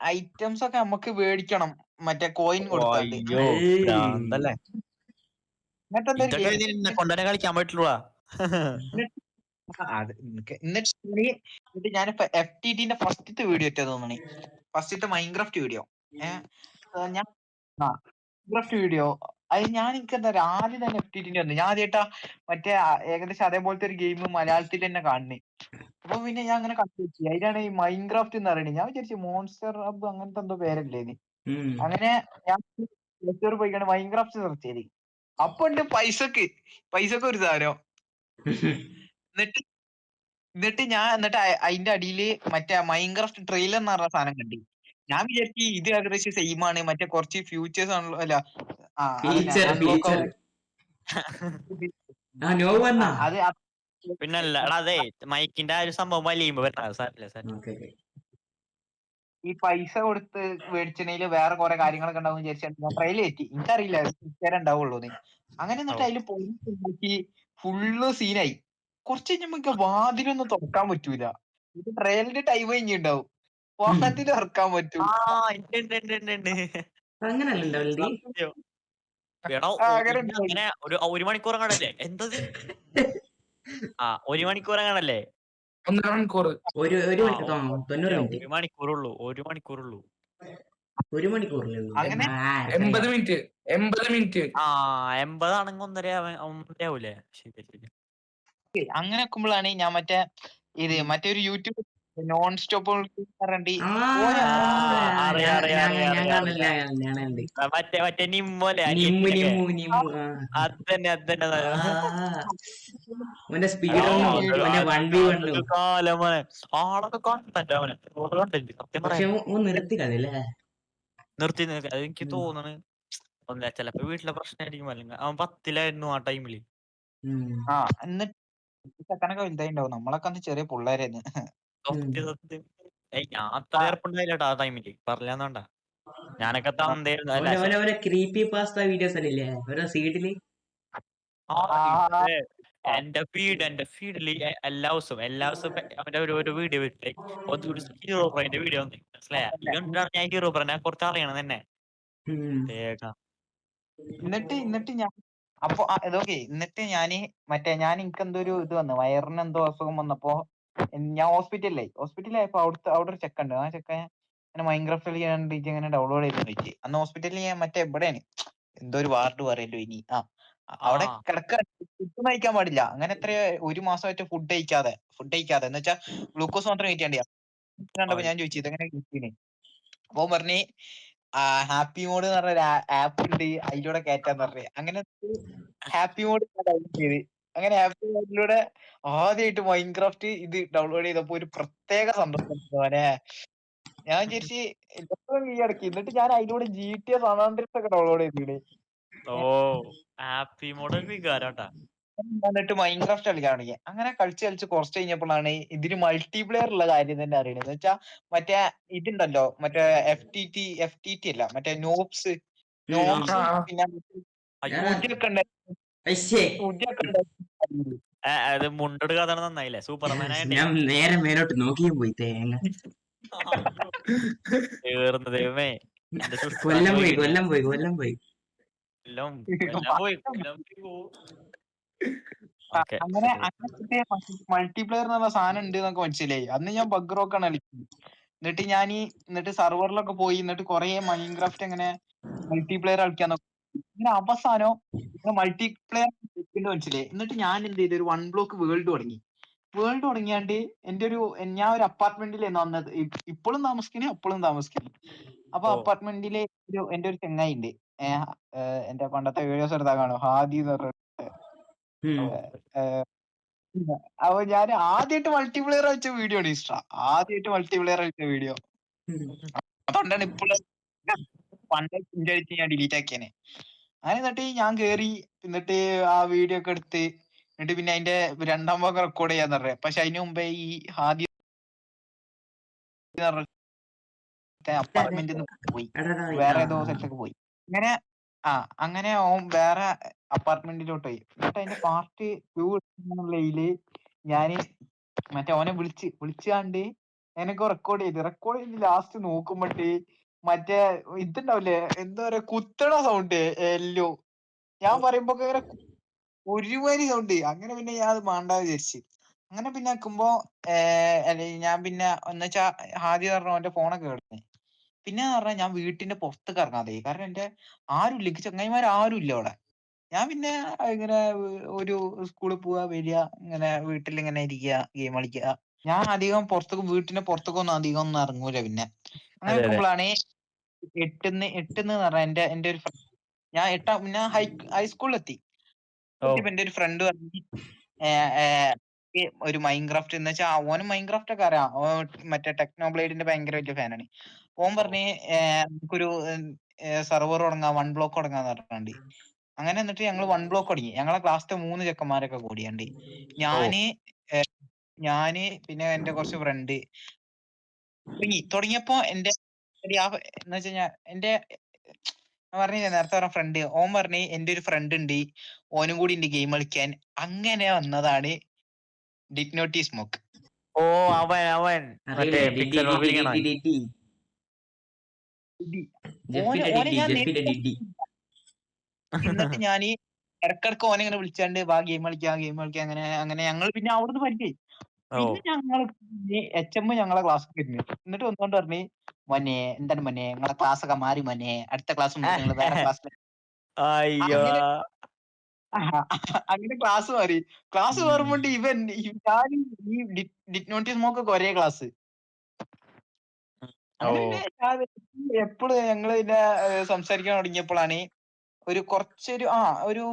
ഐറ്റംസ് ഒക്കെ നമുക്ക് മേടിക്കണം മറ്റേ കോയിൻ കൊടുത്താണ്ട് കൊണ്ടുവരാൻ കളിക്കാൻ പറ്റുള്ള എന്നിട്ട് ഞാനിപ്പോ FTTന്റെ ഫസ്റ്റത്തെ വീഡിയോ ഇട്ടേ തോന്നണേ ഫസ്റ്റത്തെ മൈൻക്രാഫ്റ്റ് വീഡിയോ ഞാൻ മൈൻക്രാഫ്റ്റ് വീഡിയോ അത് ഞാൻ എനിക്ക് എന്താ പറയുക ആദ്യം തന്നെ FTT വന്നു. ഞാൻ ആദ്യമായിട്ടാ മറ്റേ ഏകദേശം അതേപോലത്തെ ഒരു ഗെയിം മലയാളത്തിൽ തന്നെ കാണുന്നത്. അപ്പൊ പിന്നെ ഞാൻ അങ്ങനെ കണ്ടുപിടിച്ചു അതിലാണ് ഈ മൈൻക്രാഫ്റ്റ് എന്ന് പറയുന്നത്. ഞാൻ വിചാരിച്ചു മോൺസ്റ്റർ ഹബ് അങ്ങനത്തെ എന്തോ പേരല്ലേന്ന്. അങ്ങനെ ഞാൻ പ്ലേ സ്റ്റോറിൽ പോയിക്കാണ് മൈൻക്രാഫ്റ്റ് സെർച്ച് ചെയ്ത്. അപ്പൊ ഉണ്ട് പൈസക്ക് ഒരു സാധനം. എന്നിട്ട് ഞാൻ അതിന്റെ അടിയില് മറ്റേ മൈൻക്രാഫ്റ്റ് ട്രെയിലർ എന്ന് പറഞ്ഞ സാധനം കണ്ടി. ഞാൻ വിചാരിച്ചു ഇത് ഏകദേശം സെയിം ആണ്, മറ്റേ കുറച്ച് ഫ്യൂച്ചേഴ്സ് ആണല്ലോ. അല്ല അൺലോക്ക് ആവും. അത് പിന്നല്ല എടാ അതെ മൈക്കിന്റെ ആ ഒരു സംഭവം വലിയുമ്പോ ഈ പൈസ കൊടുത്ത് മേടിച്ചതിൽ വേറെ കുറെ കാര്യങ്ങളൊക്കെ ഉണ്ടാവും വിചാരിച്ചു ഞാൻ ട്രെയിൽ കയറ്റി. എനിക്കറിയില്ല ഫീച്ചർ ഉണ്ടാവുള്ളൂ. അങ്ങനെ എന്നിട്ട് അതിൽ പോയി ഫുള്ള് സീനായി. കുറച്ച് കഴിഞ്ഞപ്പോ വാതിലൊന്നും തുറക്കാൻ പറ്റൂല. ഇത് ട്രയലിന്റെ ടൈം കഴിഞ്ഞിട്ടുണ്ടാവും. വാതിൽ തുറക്കാൻ പറ്റൂല. അങ്ങനെ ഒരു മണിക്കൂർ കാണല്ലേ എന്തത്? ഒരു മണിക്കൂർ കാണല്ലേ? 1.5 മണിക്കൂർ. ഒരു മണിക്കൂറുള്ളൂ. 1 മണിക്കൂറുള്ളൂ. അങ്ങനെ 80 മിനിറ്റ് 80 ആണെങ്കിൽ 1.5 ആവൂലേ? ശരി. അങ്ങനെ വെക്കുമ്പോഴാണ് ഞാൻ മറ്റൊരു യൂട്യൂബ് നോൺ സ്റ്റോപ്പ് മറ്റേ നിമ്മോലെ നിർത്തി. എനിക്ക് തോന്നണ് ചിലപ്പോ വീട്ടിലെ പ്രശ്നമായിരിക്കും. അല്ലെങ്കിൽ അവൻ 10ലായിരുന്നു ആ ടൈമില്. എന്നിട്ട് ചെക്കനൊക്കെ വലുതായിണ്ടാവും. നമ്മളൊക്കെ അന്ന് ചെറിയ പിള്ളേരായിരുന്നു. സത്യം. ഞാൻ അത്ര ഏർപ്പുണ്ടായില്ലട്ടോ ആ ടൈമില്. പറഞ്ഞാണ്ട ഞാനൊക്കെ തന്തേരുന്നു. ക്രീപ്പി പാസ്ത വീഡിയോസ് അല്ലേ ഓരോ സീഡില്. എന്റെ ഫീഡില് എല്ലാ ദിവസവും അവന്റെ ഒരു വീഡിയോ വീട്ടില് ഹീറോ ബ്രോന്റെ വീഡിയോ വന്നു. മനസ്സിലായ ഞാൻ ഹീറോ ബ്രോനെ കുറച്ച് അറിയണം തന്നെ. എന്നിട്ട് ഞാൻ അപ്പൊ ഇതൊക്കെ എന്നിട്ട് ഞാൻ എനിക്ക് എന്തോ ഒരു ഇത് വന്നു, വയറിന് എന്തോ അസുഖം വന്നപ്പോ ഞാൻ ഹോസ്പിറ്റലിലായപ്പോ അവിടെ ഒരു ചെക്കുണ്ട്. ആ ചെക്കൻ അങ്ങനെ മൈൻക്രാഫ്റ്റ് കളിക്കാണ്ട് ഇങ്ങനെ ഡൗൺലോഡ് ചെയ്ത് വെച്ച്. അന്ന് ഹോസ്പിറ്റലിൽ ഞാൻ എവിടെയാണ് എന്തോ ഒരു വാർഡ് പറയല്ലോ ഇനി അവിടെ ഫുഡ് കഴിക്കാൻ പാടില്ല. അങ്ങനെ എത്ര 1 മാസമായിട്ട് ഫുഡ് കഴിക്കാതെ എന്ന് വെച്ചാൽ ഗ്ലൂക്കോസ് മാത്രം കഴിക്കാണ്ടിയാ. കണ്ടപ്പോ ഞാൻ ചോദിച്ചു ഇതെങ്ങനെ കഴിച്ചീന്. അപ്പൊ പറഞ്ഞ് ഹാപ്പി മോഡ് എന്ന് പറഞ്ഞ ആപ്പ് ഉണ്ട്, അതിലൂടെ കയറ്റാന്ന് പറഞ്ഞ്. അങ്ങനെ ഹാപ്പി മോഡ് ഡൗൺലോഡ് ചെയ്ത്. അങ്ങനെ ഹാപ്പി മോഡിലൂടെ ആദ്യമായിട്ട് മൈൻക്രാഫ്റ്റ് ഇത് ഡൗൺലോഡ് ചെയ്തപ്പോ ഒരു പ്രത്യേക സന്തോഷം. ഞാൻ വിചാരിച്ച് ഈ ഇടയ്ക്ക് എന്നിട്ട് ഞാൻ അതിലൂടെ GTA San Andreas ഒക്കെ ഡൗൺലോഡ് ചെയ്തിട്ട് ഹാപ്പി മോഡ് വികാരാട്ടാ. എന്നിട്ട് മൈൻക്രാഫ്റ്റ് കളിക്കാൻ തുടങ്ങി. അങ്ങനെ കളിച്ച് കുറച്ച് കഴിഞ്ഞപ്പോഴാണ് ഇതിന് മൾട്ടിപ്ലെയർ ഉള്ള കാര്യം തന്നെ അറിയണത്. എന്ന് വെച്ചാൽ മറ്റേ ഇതുണ്ടല്ലോ, മറ്റേ FTT അല്ല, മറ്റേ നോബ്സും പിന്നെ ഒക്കെ അത് മുണ്ടോട് കഥ നന്നായില്ലേ? സൂപ്പർമാനായിട്ട് ഞാൻ നേരെ മേലോട്ട് നോക്കിയും പോയി തേങ്ങ. ദൈവമേ കൊല്ലം പോയി. അങ്ങനെ മൾട്ടിപ്ലെയർ എന്ന് പറഞ്ഞ സാധനം ഉണ്ട് എന്നൊക്കെ മനസ്സിലായി. അന്ന് ഞാൻ ബഗ് റോക്കാണ് കളിക്കുന്നത്. എന്നിട്ട് സർവറിലൊക്കെ പോയി എന്നിട്ട് കുറെ മൈൻക്രാഫ്റ്റ് അങ്ങനെ മൾട്ടിപ്ലെയർ കളിക്കാൻ നോക്കി. അങ്ങനെ അവസാനം മൾട്ടിപ്ലെയർ മനസ്സിലായി. എന്നിട്ട് ഞാൻ എന്ത് ചെയ്തു, ഒരു 1 ബ്ലോക്ക് വേൾഡ് തുടങ്ങിയാണ്ട് ഞാൻ ഒരു അപ്പാർട്ട്മെന്റിലായിരുന്നു വന്നത്. ഇപ്പോഴും താമസിക്കുന്നത്. അപ്പൊ അപ്പാർട്ട്മെന്റിലെ എന്റെ ഒരു ചെങ്ങായി ഉണ്ട്. എന്റെ പണ്ടത്തെ വീഡിയോസ് എടുത്താൽ കാണും, ഹാദി എന്ന് പറഞ്ഞ. അപ്പൊ ഞാൻ ആദ്യമായിട്ട് മൾട്ടിപ്ലെയർ കളിച്ച വീഡിയോ ആണ് വീഡിയോ. അതുകൊണ്ടാണ് ഇപ്പോഴും പണ്ട് അടിച്ച് ഞാൻ ഡിലീറ്റ് ആക്കിയേനെ. അങ്ങനെ എന്നിട്ട് ഞാൻ കേറി എന്നിട്ട് ആ വീഡിയോ ഒക്കെ എടുത്ത് എന്നിട്ട് പിന്നെ അതിന്റെ 2ാം ഭാഗം റെക്കോർഡ് ചെയ്യാന്ന് പറഞ്ഞത്. പക്ഷെ അതിന് മുമ്പേ ഈ ഹാദി അപ്പാർട്ട്മെന്റിൽ നിന്ന് പോയി വേറെ ഏതോ സ്ഥലത്തൊക്കെ പോയി. അങ്ങനെ ഓൻ വേറെ അപ്പാർട്ട്മെന്റിലോട്ട് പോയി. എന്നിട്ട് അതിന്റെ പാർട്ട് 2 എടുക്കുന്നുള്ളതില് ഞാന് മറ്റേ ഓനെ വിളിച്ചാണ്ട് എനിക്ക് റെക്കോർഡ് ചെയ്ത് ലാസ്റ്റ് നോക്കുമ്പോട്ട് മറ്റേ ഇതുണ്ടാവില്ലേ, എന്താ പറയാ, കുത്തണ സൗണ്ട് എല്ലോ. ഞാൻ പറയുമ്പോ ഇങ്ങനെ ഒരുമാതിരി സൗണ്ട്. അങ്ങനെ പിന്നെ ഞാൻ അത് മാണ്ടാ വിചാരിച്ചു. അങ്ങനെ പിന്നെ വെക്കുമ്പോ ഞാൻ പിന്നെ എന്നുവെച്ചാ ഹാദി പറഞ്ഞ ഓന്റെ ഫോണൊക്കെ കേടുന്നു. പിന്നെ പറഞ്ഞാൽ ഞാൻ വീട്ടിന്റെ പുറത്തേക്ക് ഇറങ്ങാതെ, കാരണം എന്റെ ആരും ഇല്ല, ചങ്ങായിമാർ ആരും ഇല്ല അവിടെ. ഞാൻ പിന്നെ ഇങ്ങനെ ഒരു സ്കൂളിൽ പോവാ വരിക, ഇങ്ങനെ വീട്ടിൽ ഇങ്ങനെ ഇരിക്കുക, ഗെയിം കളിക്കുക. ഞാൻ അധികം വീട്ടിന്റെ പുറത്തേക്കൊന്നും അധികം ഒന്നും ഇറങ്ങൂല. പിന്നെ അങ്ങനെ നിൽക്കുമ്പോഴാണ് എട്ടെന്ന് പറഞ്ഞ എന്റെ ഒരു ഞാൻ ഞാൻ ഹൈസ്കൂളിലെത്തി. എന്റെ ഒരു ഫ്രണ്ട് പറഞ്ഞു ഒരു മൈൻക്രാഫ്റ്റ് എന്ന് വെച്ചാൽ ഓന് മൈൻക്രാഫ്റ്റ് ഒക്കെ അറിയാം, മറ്റേ ടെക്നോബ്ലേഡിന്റെ ഭയങ്കര വലിയ ഫാനാണ്. ഓൻ പറഞ്ഞ് നമുക്കൊരു സെർവർ തുടങ്ങാം, 1 ബ്ലോക്ക് തുടങ്ങാന്ന് പറഞ്ഞാണ്ട്. അങ്ങനെ എന്നിട്ട് ഞങ്ങൾ 1 ബ്ലോക്ക് തുടങ്ങി. ഞങ്ങളെ ക്ലാസ്സിലെ 3 ചെക്കന്മാരൊക്കെ കൂടിയാണ്ട് ഞാന് പിന്നെ എന്റെ കുറച്ച് ഫ്രണ്ട് തുടങ്ങിയപ്പോ എന്റെ എന്ന് വെച്ച് കഴിഞ്ഞാൽ എന്റെ ഞാൻ പറഞ്ഞില്ലേ നേരത്തെ പറഞ്ഞ ഫ്രണ്ട്, ഓൻ പറഞ്ഞ് എന്റെ ഒരു ഫ്രണ്ട് ഉണ്ട്, ഓനും കൂടി ഉണ്ട് ഗെയിം കളിക്കാൻ. അങ്ങനെ വന്നതാണ് ഡിഡ് നോട്ട് സ്മോക്ക്. അവൻ മറ്റേ പിക്സൽ എന്നിട്ട് ഞാൻ ഇടക്കിടക്ക് ഓനെ ഇങ്ങനെ വിളിച്ചാണ്ട് വാ ഗെയിം കളിക്കാം. അങ്ങനെ അങ്ങനെ ഞങ്ങൾ പിന്നെ അവിടുന്ന് പരിചയം. പിന്നെ ഞങ്ങൾ HM ഞങ്ങളെ ക്ലാസ്സിൽ വരുന്നു. എന്നിട്ട് ഒന്നുകൊണ്ട് പറഞ്ഞ് മോനെ എന്താണ് മോനെ നിങ്ങളെ ക്ലാസ് ഒക്കെ മാറി മോനെ, അടുത്ത ക്ലാസ് നിങ്ങൾ വേറെ ക്ലാസ്സിൽ. അങ്ങനെ ക്ലാസ് മാറി. ക്ലാസ് മാറുമ്പോണ്ട് ഇവൻ ഞാൻ ഈ ഡിഡ് നോട്ട് സ്മോക്ക് ഒരേ ക്ലാസ്. അങ്ങനെ എപ്പോഴും ഞങ്ങള് പിന്നെ സംസാരിക്കാൻ തുടങ്ങിയപ്പോഴാണ് ഒരു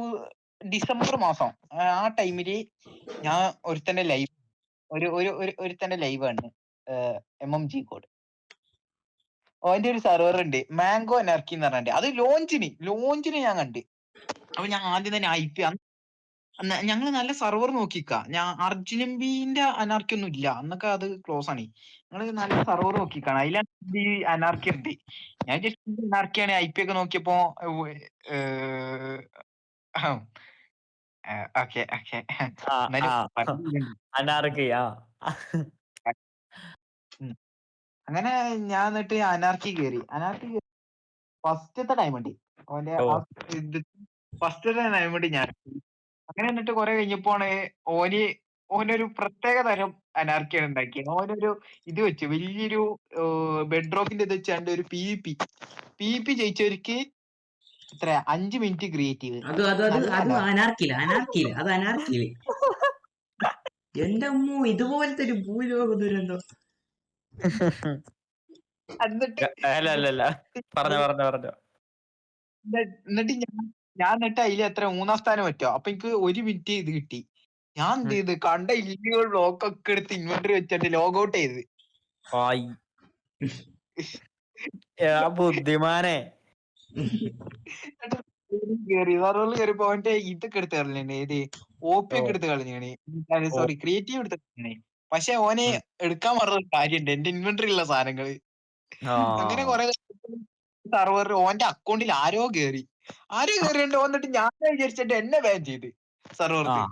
ഡിസംബർ മാസം ആ ടൈമില് ഞാൻ ഒരുത്തന്റെ ലൈവ് ആണ് MMG കോഡ്. ഓന്റെ ഒരു സെർവർ ഉണ്ട്, മാംഗോ അനാർക്കി എന്ന് പറഞ്ഞിട്ട്. അത് ലോഞ്ചിന് ഞാൻ കണ്ട്. അപ്പൊ ഞാൻ ആദ്യം തന്നെ ഞങ്ങള് നല്ല സെർവർ നോക്കിക്ക. ഞാൻ അർജുനബിന്റെ അനാർക്കി ഒന്നും ഇല്ല അന്നൊക്കെ, അത് ക്ലോസ് ആണ്. ഞങ്ങള് നല്ല സെർവർ നോക്കിക്കാണ്, അതിലാണ് ഈ അനാർക്കി ഉണ്ട്. ഞാൻ ജസ്റ്റ് അനാർക്കിയാണ് IP ഒക്കെ നോക്കിയപ്പോ ഓക്കെ അങ്ങനെ ഞാൻ എന്നിട്ട് അനാർക്കി കയറി. ഫസ്റ്റത്തെ ഡയമണ്ട് ഞാൻ അങ്ങനെ എന്നിട്ട് കുറെ കഴിഞ്ഞപ്പോണ് ഓനൊരു പ്രത്യേക തരം അനാർക്കിയാണ് ഉണ്ടാക്കിയത്. ഓനൊരു ഇത് വെച്ച് വലിയൊരു ബെഡ്റോക്കിന്റെ ഇത് വെച്ചാണ്ട് ഒരു PvP ജയിച്ചവർക്ക് എത്ര 5 മിനിറ്റ് ക്രിയേറ്റീവ്. എന്റെ അമ്മോ, ഇതുപോലത്തെ ഒരു ഭൂലോക ദുരന്തം. എന്നിട്ട് എന്നിട്ട് ഞാൻ അതിൽ എത്ര 3-ാം സ്ഥാനം പറ്റോ. അപ്പൊ എനിക്ക് 1 മിനിറ്റ് ഇത് കിട്ടി. ഞാൻ എന്ത് ചെയ്ത് കണ്ട ഇല്ലീഗൽ ബ്ലോക്ക് ഒക്കെ എടുത്ത് ഇൻവെന്ററി വെച്ചിട്ട് ലോഗ് ഔട്ട് ചെയ്ത്. ബുദ്ധിമാനെ കയറിയപ്പോ അവന്റെ ഇതൊക്കെ എടുത്ത് കളഞ്ഞേ, ഏത് OP ഒക്കെ എടുത്ത് കളഞ്ഞാണ്. സോറി ക്രിയേറ്റീവ് എടുത്ത് കളഞ്ഞേ. പക്ഷെ ഓനെ എടുക്കാൻ പറഞ്ഞ കാര്യണ്ട് എന്റെ ഇൻവെന്ററി ഉള്ള സാധനങ്ങള്. അങ്ങനെ കുറെ സർവർ ഓന്റെ അക്കൗണ്ടിൽ ആരോ കയറിയുണ്ട്. വന്നിട്ട് ഞാൻ വിചാരിച്ചിട്ട് എന്നെ ബാൻ ചെയ്ത് സർവർക്ക്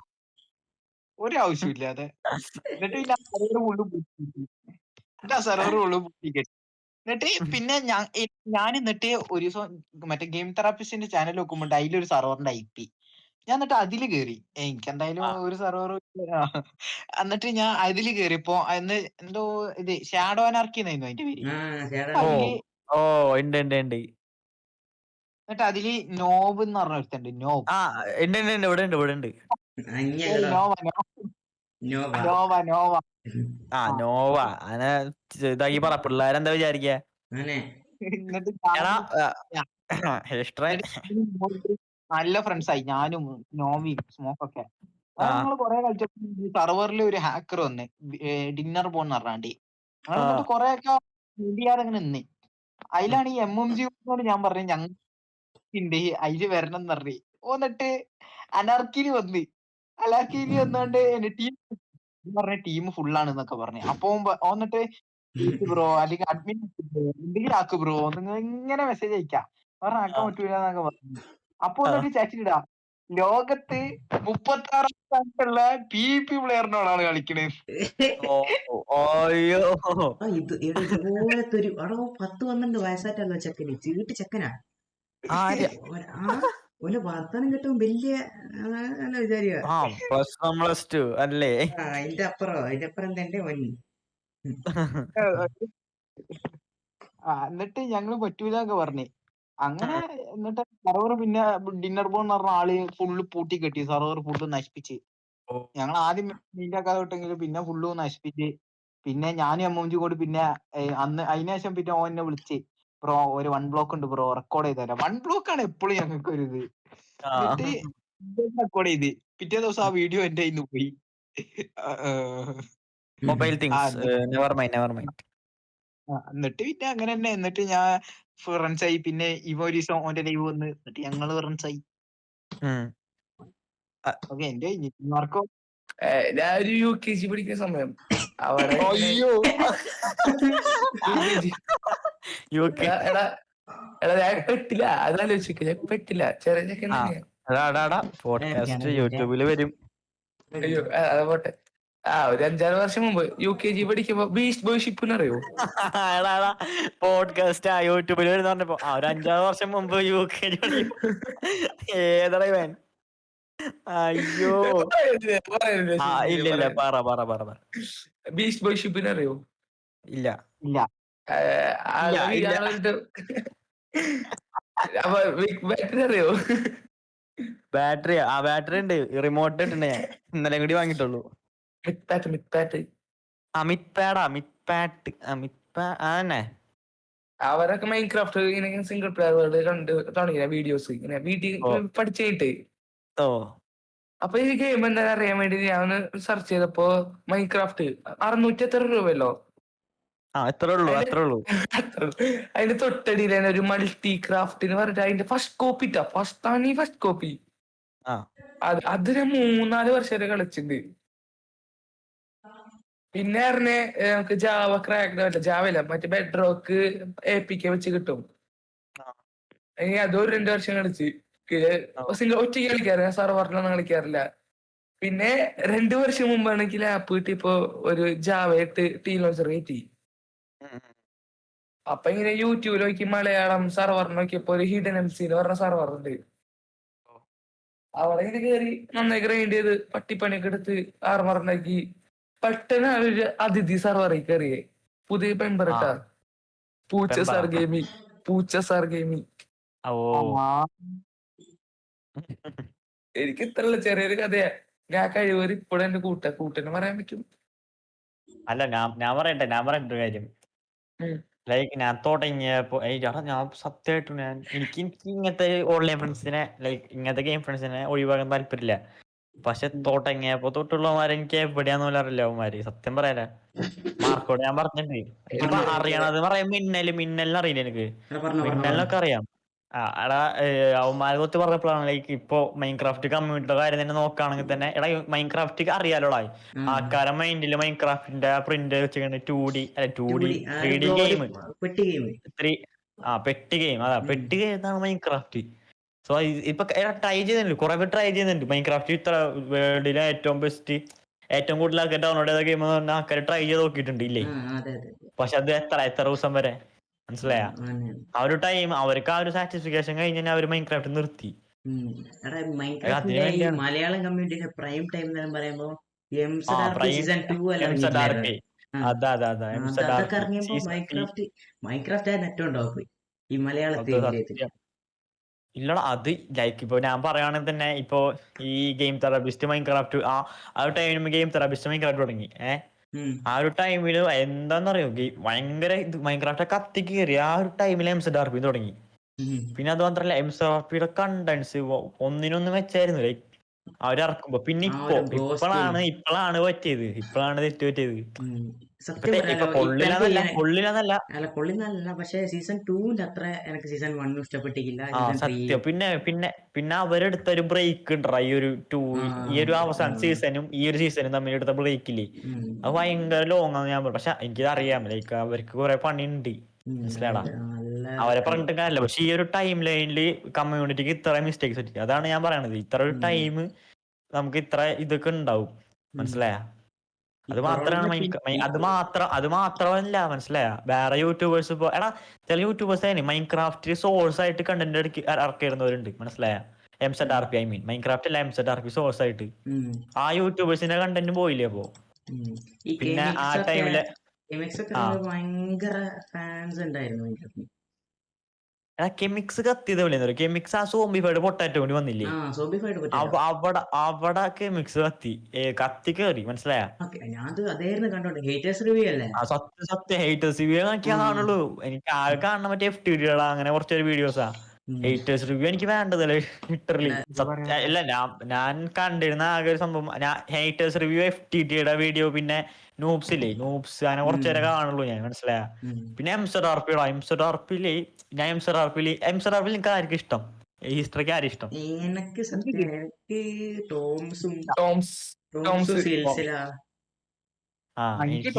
ഒരു ആവശ്യമില്ലാതെ. എന്നിട്ട് സെർവർ ഉള്ളു. എന്നിട്ട് പിന്നെ ഞാൻ എന്നിട്ട് ഒരു ദിവസം മറ്റേ ഗെയിം തെറാപ്പിസ്റ്റിന്റെ ചാനൽ നോക്കുമ്പോൾ അതിലൊരു സെർവറിന്റെ IP. ഞാൻ എന്നിട്ട് അതില് കയറി. എനിക്ക് എന്തായാലും ഒരു സെർവർ. എന്നിട്ട് ഞാൻ അതില് കയറിയപ്പോ അന്ന് എന്തോ ഇത് ഷാഡോ അനാർക്കി എന്നായിരുന്നു അതിന്റെ പേര്. എന്നിട്ട് അതില് നോബ് എന്ന് പറഞ്ഞ ഒരുത്തുണ്ട്. നോബ് നോവ ഇതാക്കി പറ, പിള്ളേരെന്താ വിചാരിക്ക. നല്ല ഫ്രണ്ട്സ് ആയി ഞാനും നോവിയും സ്മോക്കൊക്കെ. ഞങ്ങള് കൊറേ കളിച്ചപ്പോ സെർവറിൽ ഒരു ഹാക്കർ വന്ന് ഡിന്നർ പോന്ന് പറഞ്ഞാണ്ട്. ഞങ്ങൾ എന്നിട്ട് കൊറേ ഒക്കെ ചെയ്യാതെ അങ്ങനെ നിന്ന്. അതിലാണ് ഈ MMG ഞാൻ പറഞ്ഞു ഞങ്ങൾ അതില് വരണം എന്ന് പറഞ്ഞു. എന്നിട്ട് അനാർക്കിയിൽ വന്നോണ്ട് ടീം പറഞ്ഞ ടീം ഫുള്ളാണെന്നൊക്കെ പറഞ്ഞു. അപ്പൊ എന്നിട്ട് ബ്രോ അല്ലെങ്കിൽ അഡ്മിൻ എന്തെങ്കിലും ആക്ക് ബ്രോ, നിങ്ങൾ ഇങ്ങനെ മെസ്സേജ് അയക്കാം പറഞ്ഞ ആക്കാൻ പറ്റൂല എന്നൊക്കെ പറഞ്ഞു. അപ്പൊ എന്നിട്ട് ചാറ്റിടാ ലോകത്ത് 36 സ്ഥാനത്തുള്ള PvP പ്ലെയറിനോടാണ് കളിക്കണേ. ഇതുപോലത്തെ ഒരു 10-12 വയസ്സായിട്ടുള്ള ചെക്കന്, ചീട്ട് ചെക്കനാ. ഓന്റെ വർത്തമാനം കിട്ടും വലിയ വിചാരിക. അല്ലേ അതിന്റെ അപ്പുറം എന്താ മോനി. എന്നിട്ട് ഞങ്ങള് പറ്റൂലൊക്കെ പറഞ്ഞ് അങ്ങനെ. എന്നിട്ട് സർവർ പിന്നെ ഡിന്നർ ബോൺ പറഞ്ഞ ആള് ഫുള്ള് പൂട്ടി കെട്ടി, സർവർ ഫുള്ള് നശിപ്പിച്ച്. ഞങ്ങൾ ആദ്യം മീൻഡാക്കാതെ വിട്ടെങ്കിലും പിന്നെ ഫുള്ള് നശിപ്പിച്ച്. പിന്നെ ഞാനും എമ്മൂഞ്ചി കൂടി പിന്നെ അന്ന് അതിനുശേഷം പിന്നെ ഓനെ വിളിച്ച്, ബ്രോ ഒരു 1 ബ്ലോക്ക് ഉണ്ട് ബ്രോ, റെക്കോർഡ് ചെയ്ത് തരാം. 1 ബ്ലോക്ക് ആണ് എപ്പോഴും ഞങ്ങൾക്ക് ഒരു ഇത്. എന്നിട്ട് റെക്കോർഡ് ചെയ്ത് പിറ്റേ ദിവസം ആ വീഡിയോ എന്റെ കയ്യിൽ നിന്ന് പോയി. Mobile things, never mind. എന്നിട്ട് പിന്നെ അങ്ങനെ തന്നെ. എന്നിട്ട് ഞാൻ ഫ്രണ്ട്സ് ആയി. പിന്നെ ഇവ ഒരു ദിവസം ഓന്റെ ലൈവ് വന്ന്, എന്നിട്ട് ഞങ്ങള് ഫ്രണ്ട്സ് ആയി. ഓക്കെ, എന്റെ കഴിഞ്ഞു. മാർക്കോ ഞാൻ ഒരു UKG പഠിക്കുന്ന സമയം അവിടെ അയ്യോ UKG. എടാ എടാ ഞാൻ പെട്ടില്ല, അതാലോചിക്ക, ഞാൻ പെട്ടില്ല. ചെറിയ ചെക്കൻ തന്നെയാ. പോഡ്കാസ്റ്റ് യൂട്യൂബില് വരും. അയ്യോ അത് പോട്ടെ. ഒരു 5-6 വർഷം മുമ്പ് UKG പഠിക്കുമ്പോ ബീസ്റ്റ് ബോയ് ഷിപ്പിന് അറിയോ? പോഡ്കാസ്റ്റ് യൂട്യൂബിൽ വരുന്ന പറഞ്ഞപ്പോ ഒരു 5-6 വർഷം മുമ്പ് UK ഏതാ ഇവൻ? അയ്യോ ഇല്ല പറ. ബീസ്റ്റ് ബോയ് ഷിപ്പിന് അറിയോ? ഇല്ല ഇല്ല. ഇല്ല. അപ്പൊ ബാറ്ററി അറിയോ? ബാറ്ററി ഉണ്ട്, റിമോട്ട് ഇട്ടുണ്ട്. ഞാൻ ഇന്നലെ കൂടി വാങ്ങിട്ടുള്ളൂ. മിത്ത് അതന്നെ. അവരൊക്കെ മൈൻക്രാഫ്റ്റ് ഇങ്ങനെ സിംഗിൾ പ്ലെയർ വേൾഡ് കണ്ട് തുടങ്ങിയ വീഡിയോസ് ഇങ്ങനെ വീട്ടിൽ പഠിച്ചു കഴിഞ്ഞിട്ട്. അപ്പൊ ഈ ഗെയിം എന്താ അറിയാൻ വേണ്ടി ഞാൻ സെർച്ച് ചെയ്തപ്പോ മൈൻക്രാഫ്റ്റ് 600 എത്ര രൂപയല്ലോ. അത്രേ ഉള്ളൂ. അതിന്റെ തൊട്ടടിയിൽ തന്നെ ഒരു മൾട്ടി ക്രാഫ്റ്റ് എന്ന് പറഞ്ഞിട്ട് അതിന്റെ ഫസ്റ്റ് കോപ്പി അത് ഞാൻ 3-4 വർഷം കളിച്ചിട്ടുണ്ട്. പിന്നെ നമുക്ക് ജാവ ക്രാക്ക്, ജാവല്ല മറ്റേ ബെഡ് റോക്ക് APK വെച്ച് കിട്ടും. അതൊരു 2 വർഷം കളിച്ച് ഒറ്റയ്ക്ക് കളിക്കാറില്ല, സർവറിലൊന്നും കളിക്കാറില്ല. പിന്നെ 2 വർഷം മുമ്പാണെങ്കിൽ ആപ്പ് കിട്ടിയപ്പോ ഒരു ജാവ 8 ടീ ലോഞ്ചർ കയറ്റി. അപ്പൊ ഇങ്ങനെ യൂട്യൂബിൽ നോക്കി മലയാളം സർവർ നോക്കിയപ്പോ ഒരു ഹിഡൻ MC എന്ന് പറഞ്ഞ സർവർ ഉണ്ട്. അവിടെ ഇങ്ങനെ കയറി നന്നായി ഗ്രൈൻഡ് ചെയ്ത് പട്ടിപ്പണിയൊക്കെ എടുത്ത് ആർമറുണ്ടാക്കി. പെട്ടെന്ന് ഒരു അതിഥി സർവറിൽ കയറിയേ, പുതിയ മെമ്പർ ഇട്ടാ പൂച്ച സാർ ഗെയിമിങ്. എനിക്ക് ഇത്രയുള്ള ചെറിയൊരു കഥയാ. ഞാൻ കഴിവര് ഇപ്പോഴും എന്റെ കൂട്ടിന് പറയാൻ പറ്റും. അല്ല ഞാൻ പറയട്ടെ ഒരു കാര്യം. ലൈക്ക് ഞാൻ തുടങ്ങിയപ്പോ ഞാൻ സത്യമായിട്ടും എനിക്ക് ഇങ്ങനത്തെ ഓൺലൈൻ ഫ്രണ്ട്സിനെ, ലൈക്ക് ഇങ്ങനത്തെ ഗെയിം ഫ്രണ്ട്സിനെ ഒഴിവാക്കാൻ താല്പര്യമില്ല. പക്ഷെ തുടങ്ങിയപ്പോ തൊട്ടുള്ളവന്മാരെ എനിക്ക് എവിടെയാന്ന് പോലും അറിയില്ല. അവന്മാര് സത്യം പറയാല മാർക്കോട് ഞാൻ പറഞ്ഞിട്ടുണ്ട്. എനിക്കിപ്പോ അറിയണത് പറയാൻ മിന്നലിനെ അറിയില്ല. എനിക്ക് മിന്നലിനൊക്കെ അറിയാം. എടാ അവന്മാരെ കുറിച്ച് പറഞ്ഞപ്പോഴാണ് ലൈക്ക് ഇപ്പൊ മൈൻക്രാഫ്റ്റ് കമ്മ്യൂണിറ്റിയുടെ കാര്യം തന്നെ നോക്കുകയാണെങ്കിൽ തന്നെ, എടാ മൈൻക്രാഫ്റ്റ് അറിയാലോടാ. ആൾക്കാരെ മൈൻഡില് മൈൻക്രാഫ്റ്റിന്റെ പ്രിന്റ് വെച്ചിട്ട് 2D 3D ഗെയിം, പെട്ടി ഗെയിം. പെട്ടി ഗെയിം എന്നാണ് മൈൻക്രാഫ്റ്റ്. സോ ഇപ്പൊ ട്രൈ ചെയ്യുന്നുണ്ട്, കുറെ പേര് ട്രൈ ചെയ്യുന്നുണ്ട്. മൈൻക്രാഫ്റ്റ് ഇത്ര വേൾഡിലെ ഏറ്റവും ബെസ്റ്റ്, ഏറ്റവും കൂടുതൽ ആൾക്കാർ ഡൗൺലോഡ് ചെയ്ത ഗെയിം എന്ന് പറഞ്ഞാൽ ആൾക്കാർ ട്രൈ ചെയ്ത് നോക്കിയിട്ടുണ്ട് ഇല്ലേ. പക്ഷെ അത് എത്ര ദിവസം വരെ, മനസ്സിലായ? ആ ഒരു ടൈം അവർക്ക് ആ ഒരു സാറ്റിസ്ഫിക്കേഷൻ കഴിഞ്ഞാൽ അവര് മൈൻക്രാഫ്റ്റ് നിർത്തി. മലയാളം കമ്മ്യൂണിറ്റിന്റെ പ്രൈം ടൈം എന്ന് പറയുമ്പോ മൈൻക്രാഫ്റ്റ് ഏറ്റവും ടോപ്പ് ഈ മലയാളത്തിൽ. ഇല്ലടാ, അത് ലൈക്ക് ഇപ്പൊ ഞാൻ പറയുകയാണെങ്കിൽ തന്നെ ഇപ്പൊ ഈ ഗെയിം തെറാപ്പിസ്റ്റ് മൈൻക്രാഫ്റ്റ് ആ ഒരു ടൈമിൽ ഗെയിം തെറാപ്പിസ്റ്റ് മൈൻക്രാഫ്റ്റ് തുടങ്ങി. ആ ഒരു ടൈമില് എന്താന്നറിയോ, ഭയങ്കര മൈൻക്രാഫ്റ്റ് കത്തിക്ക് കയറി. ആ ഒരു ടൈമിൽ MZRP തുടങ്ങി. പിന്നെ അത് മാത്രല്ല MZRPയുടെ കണ്ടന്റ്സ് ഒന്നിനൊന്നും വെച്ചായിരുന്നു ലൈക്ക് അവരിറക്കുമ്പോ. പിന്നെ ഇപ്പോഴാണ് പറ്റിയത്, തെറ്റ് പറ്റിയത്. കൊള്ളില്ല. പക്ഷെ സീസൺ 2 അത്ര എനിക്ക് സീസൺ 1 ഇഷ്ടപ്പെട്ടില്ല. സത്യം. പിന്നെ അവരെടുത്ത ഒരു ബ്രേക്ക് ഉണ്ടോ, ഈ ഒരു അവസാന സീസണും ഈ ഒരു സീസണും തമ്മിൽ എടുത്ത ബ്രേക്കില്ലേ, അത് ഭയങ്കര ലോങ് ആണ് ഞാൻ. പക്ഷെ എനിക്കറിയാം ലൈക്ക് അവർക്ക് കുറെ പണിയുണ്ട്, മനസ്സിലാടാ. അവരെ പറഞ്ഞിട്ട് കാര്യമില്ല. പക്ഷെ ഈ ഒരു ടൈം ലൈനില് കമ്മ്യൂണിറ്റിക്ക് ഇത്ര മിസ്റ്റേക്സ് പറ്റി. അതാണ് ഞാൻ പറയണത്. ഇത്ര ഒരു ടൈം നമുക്ക് ഇത്ര ഇതൊക്കെ ഉണ്ടാവും, മനസ്സിലായ? അത് മാത്രമല്ല, മനസ്സിലായ? വേറെ യൂട്യൂബേഴ്സ് ഇപ്പൊ ചില യൂട്യൂബേഴ്സ് മൈൻക്രാഫ്റ്റ് സോഴ്സ് ആയിട്ട് കണ്ടന്റ് ഇറക്കിയിരുന്നവരുണ്ട്, മനസ്സിലായ? MZRP മൈൻക്രാഫ്റ്റ് അല്ല, MZRP സോഴ്സ് ആയിട്ട് ആ യൂട്യൂബേഴ്സിന്റെ കണ്ടന്റ് പോയില്ലേ അപ്പൊ. പിന്നെ ആ ടൈമില് കെമിക്സ് ഒക്കെ ആ ഭയങ്കര ഫാൻസ് ഉണ്ടായിരുന്നു Minecraft ന്. കെമിക്സ് കത്തിയത് പോലെ കെമിക്സ് ആ സോംബിഫൈഡ് പൊട്ടാറ്റോ കൊണ്ട് വന്നില്ലേ, സോബിഫൈഡ് പറ്റില്ല. അവിടെ കെമിക്സ് കത്തി കയറി, മനസ്സിലായ? ഞാൻ അതായിരുന്നു കണ്ടോണ്ട് ഹേറ്റേഴ്സ് റിവ്യൂ അല്ലേ. ആ സത്യം ഹേറ്റേഴ്സ് റിവ്യൂ നോക്കിയാ കാണുള്ളൂ. എനിക്ക് ആകെ കാണണം മറ്റേ FTDകളാ അങ്ങനെ കുറച്ചൊരു വീഡിയോസാ. ഹേറ്റേഴ്സ് റിവ്യൂ എനിക്ക് വേണ്ടതല്ലേ ലിറ്ററലി. സത്യം അല്ല, ഞാൻ കണ്ടിരുന്ന ആകെ ഒരു സംഭവം ഹേറ്റേഴ്സ് റിവ്യൂ, FTDയുടെ വീഡിയോ, പിന്നെ നൂബ്സ് ഇല്ലേ, നൂബ്സ് അങ്ങനെ കുറച്ചേരെ കാണുള്ളൂ ഞാൻ, മനസ്സിലായ? പിന്നെ എംസഡാർപ്പില് എനിക്ക് ആർക്കും ഇഷ്ടം, ഹിസ്റ്ററിക്ക് ആരും ഇഷ്ടം? എനിക്ക് സത്യം എനിക്ക് ടോംസും ടോംസ് സിൽസില. എനിക്ക്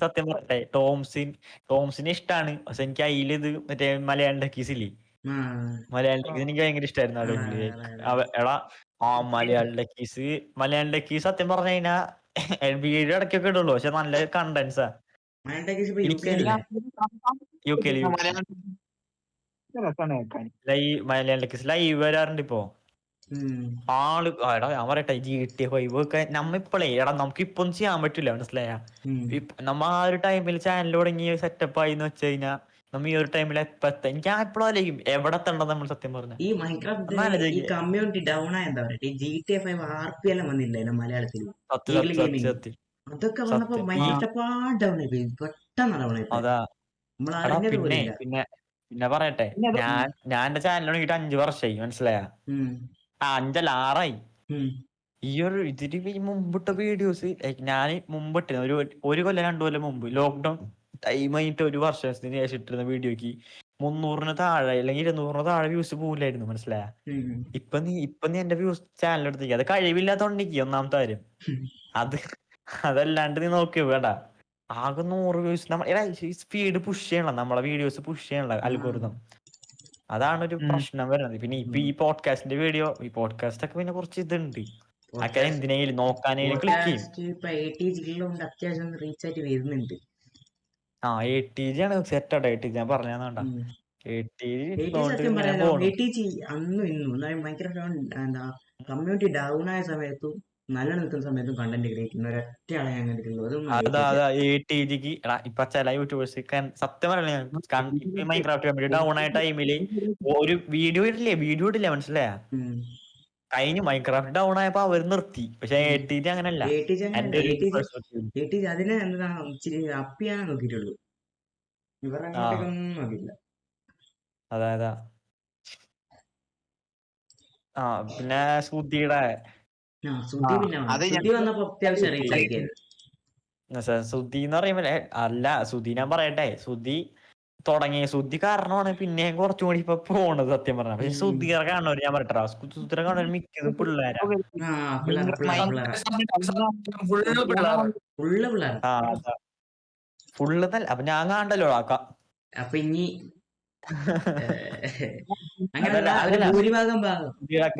സത്യം പറയട്ടെ, ടോംസിനെ ഇഷ്ടാണ്. പക്ഷെ എനിക്ക് അതിലിത് മറ്റേ മലയാളം ഡക്കീസില്ലേ, മലയാളം ഡക്കീസ് എനിക്ക് ഭയങ്കര ഇഷ്ടമായിരുന്നു ആ ടൈമില്. എടാ മലയാളം ഡക്കീസ് സത്യം പറഞ്ഞു കഴിഞ്ഞാ വീഡിയോ ഇടയ്ക്കൊക്കെ ഇടുള്ളൂ, പക്ഷെ നല്ല കണ്ടന്റ്സാ. എനിക്ക് UK മലയാളം ഡക്കീസ് ലൈവ് വരാറുണ്ട് ഇപ്പൊ. എടാ ഞാൻ പറയട്ടെ, GTA 5 ഒക്കെ നമ്മ എടാ നമുക്ക് ഇപ്പൊ ഒന്നും ചെയ്യാൻ പറ്റില്ല, മനസ്സിലായ? നമ്മ ആ ഒരു ടൈമിൽ ചാനൽ തുടങ്ങി സെറ്റപ്പ് ആയിന്ന് വെച്ച് കഴിഞ്ഞാ നമ്മ ഈ ഒരു ടൈമിൽ എനിക്ക് എപ്പോഴും ആലോചിക്കും എവിടെ എത്തണ്ടത് നമ്മൾ, സത്യം പറഞ്ഞ. ഈ മൈൻക്രാഫ്റ്റ് ഈ കമ്മ്യൂണിറ്റി ഡൗൺ ആയ എന്താ പറയുക, ഈ GTA 5 RP എല്ലാം വന്നില്ല മലയാളത്തിൽ, അതൊക്കെ വന്നപ്പോ ഭയങ്കര ഡൗൺ ആയി, പെട്ടെന്ന് ഡൗൺ ആയി. അതാ നമ്മൾ എടാ അറിഞ്ഞത് പിന്നെ പോലില്ല. പിന്നെ പിന്നെ പറയട്ടെ, ഞാൻ എന്റെ ചാനൽ തുടങ്ങിയിട്ട് 5 വർഷമായി, മനസ്സിലായ? 5 അല്ല 6 ആയി. ഈ ഇതിന് മുമ്പിട്ട വീഡിയോസ് ഞാൻ മുമ്പിട്ട് ഒരു കൊല്ലം 2 കൊല്ലം മുമ്പ് ലോക്ക്ഡൌൺ ടൈം ആയിട്ട് 1 വർഷത്തിന് ശേഷം ഇട്ടിരുന്ന വീഡിയോക്ക് 300-ന് താഴെ അല്ലെങ്കിൽ 200-ന് താഴെ വ്യൂസ് പോകില്ലായിരുന്നു, മനസ്സിലായ? ഇപ്പൊ നീ എന്റെ വ്യൂസ് ചാനൽ എടുത്തേക്ക്, അത് കഴിവില്ലാത്തോണ്ടിരിക്കും ഒന്നാമത്തെ കാര്യം. അതല്ലാണ്ട് നീ നോക്കിയോ വേണ്ട, ആകെ 100 വ്യൂസ്. സ്പീഡ് പുഷ് ചെയ്യണം, നമ്മളെ വീഡിയോസ് പുഷ് ചെയ്യണം അൽഗോരിതം. അതാണ് ഒരു പ്രശ്നം വരുന്നത്. പിന്നെ ഇപ്പൊ ഈ പോഡ്കാസ്റ്റിന്റെ വീഡിയോ, ഈ പോഡ്കാസ്റ്റ് ഒക്കെ പിന്നെ കുറച്ച് ഇതുണ്ട്, എന്തിനേലും നോക്കാനേലും ക്ലിക്ക് ചെയ്യും. അത്യാവശ്യം റീച്ച് ആയിട്ട് വരുന്നുണ്ട്. ATG ആണ് സെറ്റാട്ടെ. ATG ഞാൻ പറഞ്ഞാ സത്യം പറയാലോ, ATG അന്നും ഇന്നും ഭയങ്കര എന്താ കമ്മ്യൂണിറ്റി ഡൗൺ ആയ സമയത്തും നല്ല നിൽക്കുന്ന സമയത്തും കണ്ടന്റ് ക്രിയേറ്റ് ചെയ്യുന്ന ഒരൊറ്റ ആളെ ഞാൻ കണ്ടിട്ടുള്ളൂ. ATGക്ക് ഇപ്പൊ ചില യൂട്യൂബേഴ്സ് സത്യം പറയാ, മൈൻക്രാഫ്റ്റ് കമ്മ്യൂണിറ്റി ഡൗൺ ആയ ടൈമില് ഒരു വീഡിയോ ഇടില്ല, മനസ്സിലായ? കഴിഞ്ഞു മൈൻക്രാഫ്റ്റ് ഡൗൺ ആയപ്പോ അവർ നിർത്തി. പക്ഷെ ATG അങ്ങനല്ല. ATG അതിനെ എന്താ ഇച്ചിരി അപ്പ് ചെയ്യാൻ നോക്കിയിട്ടുള്ളൂ, ഇവരുടെ അങ്ങോട്ടേക്കൊന്നും നോക്കിയില്ല. അതാ പിന്നെ സുധിയുടെ വന്നപ്പോ അത്യാവശ്യം റീച്ച് ആക്കിയത്. സുധി എന്ന് പറയുമ്പോ അല്ല, സുധി ഞാൻ പറയട്ടെ, സുധി കാരണമാണ് പിന്നെയും കുറച്ചും കൂടി ഇപ്പൊ പോണത്, സത്യം പറഞ്ഞ. പക്ഷെ സുധീറെ കാണുന്നവര് ഞാൻ പറയട്ടാ, സുധീറെ കാണുന്നവര് മിക്കതും പിള്ളേരാ. ഫുള്ള് നല്ല. അപ്പൊ ഞാൻ കാണണ്ടല്ലോ അപ്പൊ ഇനി ഭൂരിഭാഗം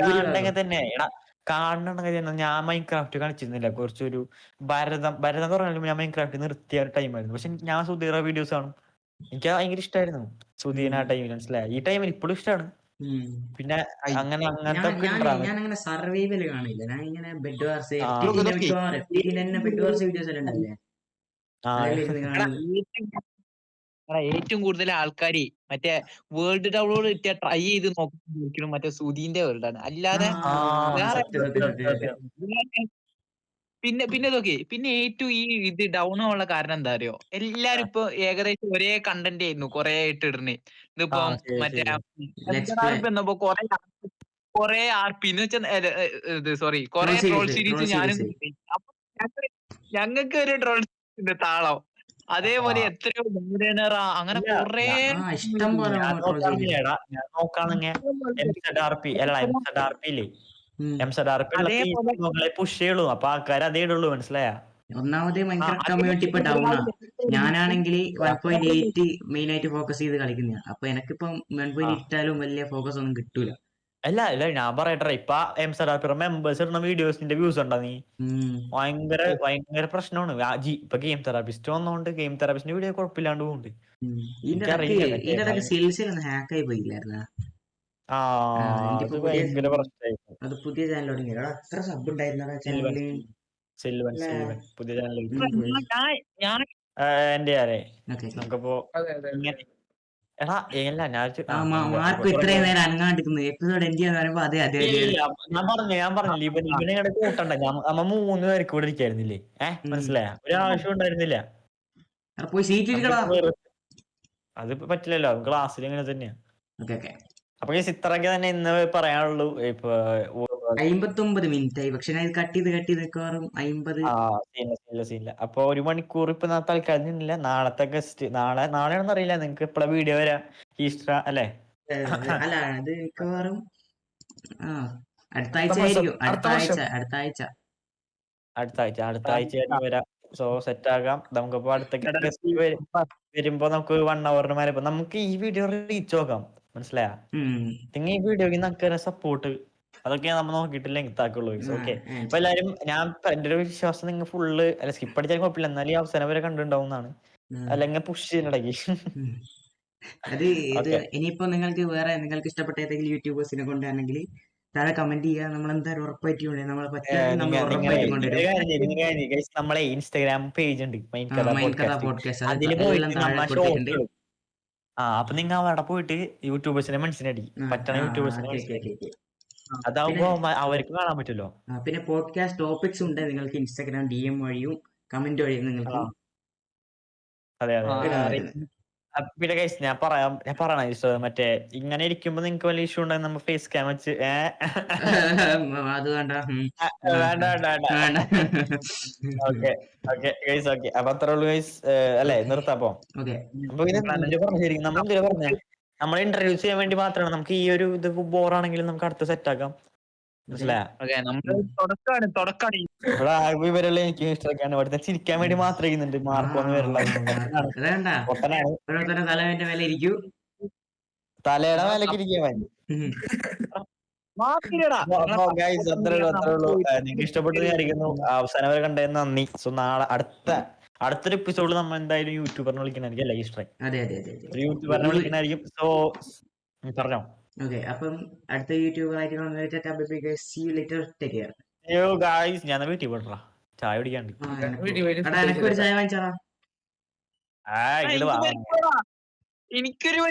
കാണണ്ടെങ്കിൽ തന്നെ കാണണമെങ്കിൽ ഞാൻ മൈൻക്രാഫ്റ്റ് കളിച്ചിരുന്നില്ല, കുറച്ചൊരു ഭരതം പറഞ്ഞാലും ഞാൻ മൈൻക്രാഫ്റ്റ് നിർത്തിയ ടൈമായിരുന്നു. പക്ഷെ ഞാൻ സുധീറ വീഡിയോസ് കാണും, എനിക്ക് ഭയങ്കര ഇഷ്ടമായിരുന്നു സുധീന ആ ടൈമിൽ, മനസ്സിലായ? ഈ ടൈമിൽ ഇപ്പോഴും ഇഷ്ടമാണ്. പിന്നെ ഞാനങ്ങനെ സർവൈവൽ കാണില്ല, ഞാൻ ഇങ്ങനെ bed wars bed wars videos എല്ലാം ഉണ്ടാവില്ലേ, ഏറ്റവും കൂടുതൽ ആൾക്കാര് മറ്റേ വേൾഡ് ഡൗൺലോഡ് കിട്ടിയ ട്രൈ ചെയ്ത് നോക്കണം മറ്റേ സുധീന്റെ വേൾഡാണ്, അല്ലാതെ പിന്നെ നോക്കി. പിന്നെ ഏറ്റവും ഈ ഇത് ഡൗൺ ആവാനുള്ള കാരണം എന്താ അറിയോ? എല്ലാരും ഇപ്പൊ ഏകദേശം ഒരേ കണ്ടന്റ് ആയിരുന്നു കൊറേ ഇട്ടിടണേ. ഇതിപ്പോ മറ്റേ എന്നപ്പോ കൊറേ RP എന്ന് വെച്ചാൽ കൊറേ ട്രോൾ സീരീസ് ഞാനും. അപ്പൊ ഞങ്ങൾക്ക് ഒരു ട്രോൾ താളം, അതേപോലെ എത്രയോ അങ്ങനെ കൊറേ ഇഷ്ടം പോലെ പുഷ് ചെയ്യുള്ളൂ, അപ്പൊ ആൾക്കാർ അതേ ഇടുള്ളൂ, മനസ്സിലായ? ഒന്നാമത് മൈൻക്രാഫ്റ്റ് കമ്മ്യൂണിറ്റി ഇപ്പൊ ഡൗൺ ആ. ഞാനാണെങ്കിൽ 1.8 മെയിൻ ആയിട്ട് ഫോക്കസ് ചെയ്ത് കളിക്കുന്ന, അപ്പൊ എനിക്കിപ്പം 1.8 ഇട്ടാലും വലിയ ഫോക്കസ് ഒന്നും കിട്ടൂല. അല്ല ഞാൻ പറയട്ടെ, ഇപ്പൊ മെമ്പേഴ്സ് ഇടുന്ന വീഡിയോസിന്റെ വ്യൂസ് ഉണ്ടോ നീ? ഭയങ്കര പ്രശ്നമാണ്. ഇപ്പൊ ഗെയിം തെറാപ്പിസ്റ്റ് വന്നോണ്ട് ഗെയിം തെറാപ്പിസ്റ്റിന്റെ വീഡിയോ കുഴപ്പമില്ലാണ്ട് പോകുന്നുണ്ട്. ഇതിന്റെ സിൽസിൽ ഒന്ന് ഹാക്ക് ആയി പോയില്ലായിരുന്ന? അത് പുതിയ ചാനൽ തുടങ്ങി, അത്ര സബ് ഉണ്ടായിരുന്ന ചാനലിൽ. പുതിയ ചാനൽ എന്റെ ആരെ ഓക്കെ നമുക്കിപ്പോ അതെ അതെ ഇങ്ങനെ എടാ ഇല്ല ഞാൻ മാർക്കും ഇത്രയും നേരം അനങ്ങാണ്ടിരിക്കുന്നത് എപ്പിസോഡ് എന്ത് ചെയ്യാന്ന് പറയുമ്പോ അതെ അതെ അതെ ഞാൻ പറഞ്ഞില്ല ഇവനെ ഇങ്ങോട്ട് കൂട്ടണ്ട നമ്മ 3 പേർക്ക് ഇവിടെ ഇരിക്കായിരുന്നില്ലേ മനസ്സിലായ ഒരു ആവശ്യം ഉണ്ടായിരുന്നില്ല. പോയി സീറ്റ് ഇരിക്കടാ. അത് പറ്റില്ലല്ലോ ക്ലാസ്സിൽ ഇങ്ങനെ തന്നെയാ. ഓക്കെ ഓക്കെ അപ്പൊ ഈ ഇത്രയൊക്കെ തന്നെ ഇന്ന് പറയാനുള്ളൂ. ഇപ്പൊ 59 മിനിറ്റ് ആയി, പക്ഷെ ഞാൻ ഇത് കട്ട് ചെയ്ത് മിക്കവാറും 50. സീനില്ല. അപ്പൊ 1 മണിക്കൂർ ഇപ്പൊ തൽക്കാലം ഇല്ല. നാളത്തെ ഗസ്റ്റ് നാളെയാണെന്ന് അറിയില്ല. നിങ്ങക്ക് എപ്പോഴാ വീഡിയോ വരാ? ഈസ്റ്റർ അല്ലെ? അല്ല അത് മിക്കവാറും അടുത്ത ആഴ്ച അടുത്ത മാസം, ആയിരിക്കും. അടുത്ത വർഷം. അടുത്ത ആഴ്ച വരാം. സോ സെറ്റ് ആകാം. നമുക്കിപ്പോ അടുത്ത ഗസ്റ്റ് വരുമ്പോ നമുക്ക് 1 hour മേലെ നമുക്ക് ഈ വീഡിയോ റീച്ച് നോക്കാം. മനസ്സിലായ? നിങ്ങൾ ഈ വീഡിയോക്ക് നമുക്ക് സപ്പോർട്ട് അതൊക്കെ നമ്മൾ നോക്കിയിട്ട് ലെങ്ത് ആക്കുള്ളൂ. ഓക്കെ. അപ്പൊ എല്ലാരും എന്റെ ഒരു വിശ്വാസം നിങ്ങൾ ഫുള്ള് അല്ല സ്കിപ്പ് അടിച്ചാൽ കുഴപ്പമില്ല, എന്നാലും ഈ അവസാനം വരെ കണ്ടിട്ടുണ്ടാവുന്നതാണ്. അല്ലെങ്കിൽ പുഷ് ചെയ്യുന്നുണ്ടെങ്കിൽ അത് ഇത് ഇനിയിപ്പോ നിങ്ങൾക്ക് ഇഷ്ടപ്പെട്ട ഏതെങ്കിലും യൂട്യൂബേഴ്സിനെ കൊണ്ടാണെങ്കിൽ താഴെ കമന്റ് ചെയ്യുക. നമ്മൾ എന്തായാലും ഉറപ്പായിട്ടും നമ്മളെ പറ്റുകയാണെങ്കിൽ നമ്മൾ ഉറപ്പായിട്ടും കൊണ്ടുവരും. നമ്മളെ ഇൻസ്റ്റാഗ്രാം പേജ് ഉണ്ട് മൈൻ കഥ പോഡ്കാസ്റ്റ്, അതിൽ എല്ലാം പോയിട്ട് താഴെ നമ്മ കൊടുത്തിട്ടുണ്ട്. ഷോർട്ട് അപ്പൊ നിങ്ങൾ അവിടെ പോയിട്ട് യൂട്യൂബേഴ്സിനെ മനസ്സിലടി പറ്റണ യൂട്യൂബേഴ്സിനെ മനസ്സിലാക്കി. അതാവുമ്പോ അവർക്ക് കാണാൻ പറ്റുമല്ലോ. പിന്നെ പോഡ്കാസ്റ്റ് ടോപ്പിക്സ് ഉണ്ട്, നിങ്ങൾക്ക് ഇൻസ്റ്റാഗ്രാം DM വഴിയും കമന്റ് വഴിയും നിങ്ങൾക്ക് അതെ പിന്നെ ഗൈസ് ഞാൻ പറയണ മറ്റേ ഇങ്ങനെ ഇരിക്കുമ്പോ നിങ്ങക്ക് വലിയ ഇഷ്യൂ ഉണ്ടെങ്കിൽ നമ്മ ഫേസ് ക്യാം വെച്ച് അത് വേണ്ട. വേണ്ട. Okay guys okay. അപ്പൊ അത്ര ഉള്ളു ഗൈസ് അല്ലെ? നിർത്താപ്പോ. അപ്പൊ നമ്മൾ പറഞ്ഞേ നമ്മളെ ഇൻട്രൊഡ്യൂസ് ചെയ്യാൻ വേണ്ടി മാത്രമാണ്. നമുക്ക് ഈ ഒരു ഇത് ബോറാണെങ്കിലും നമുക്ക് അടുത്ത സെറ്റ് ആക്കാം. ഇവരെല്ലാം എനിക്ക് ഇഷ്ടമൊക്കെയാണ്. ഇവിടുത്തെ ചിരിക്കാൻ വേണ്ടി മാത്രം ചെയ്യുന്നുണ്ട്. മാർക്കൊന്നും വരില്ല. തലയുടെ മേലേക്ക് ഇരിക്കാൻ നിങ്ങൾക്ക് ഇഷ്ടപ്പെട്ടു വിചാരിക്കുന്നു. അവസാനം വരെ കണ്ടതിന് നന്ദി. സോ നാളെ അടുത്തൊരു എപ്പിസോഡിൽ നമ്മൾ എന്തായാലും യൂട്യൂബറിനെ വിളിക്കണായിരിക്കും. അല്ലേ ഈസ്റ്റർ? ഒരു യൂട്യൂബറിനെ വിളിക്കണായിരിക്കും. സോ പറഞ്ഞോ. ഓക്കെ, അപ്പം അടുത്ത യൂട്യൂബർ ആയിട്ട് ഞാൻ വീട്ടിൽ പോയിട്ടാ ചായ കുടിക്കാണ്ട്. ചായ വാങ്ങിച്ചാ എനിക്കൊരു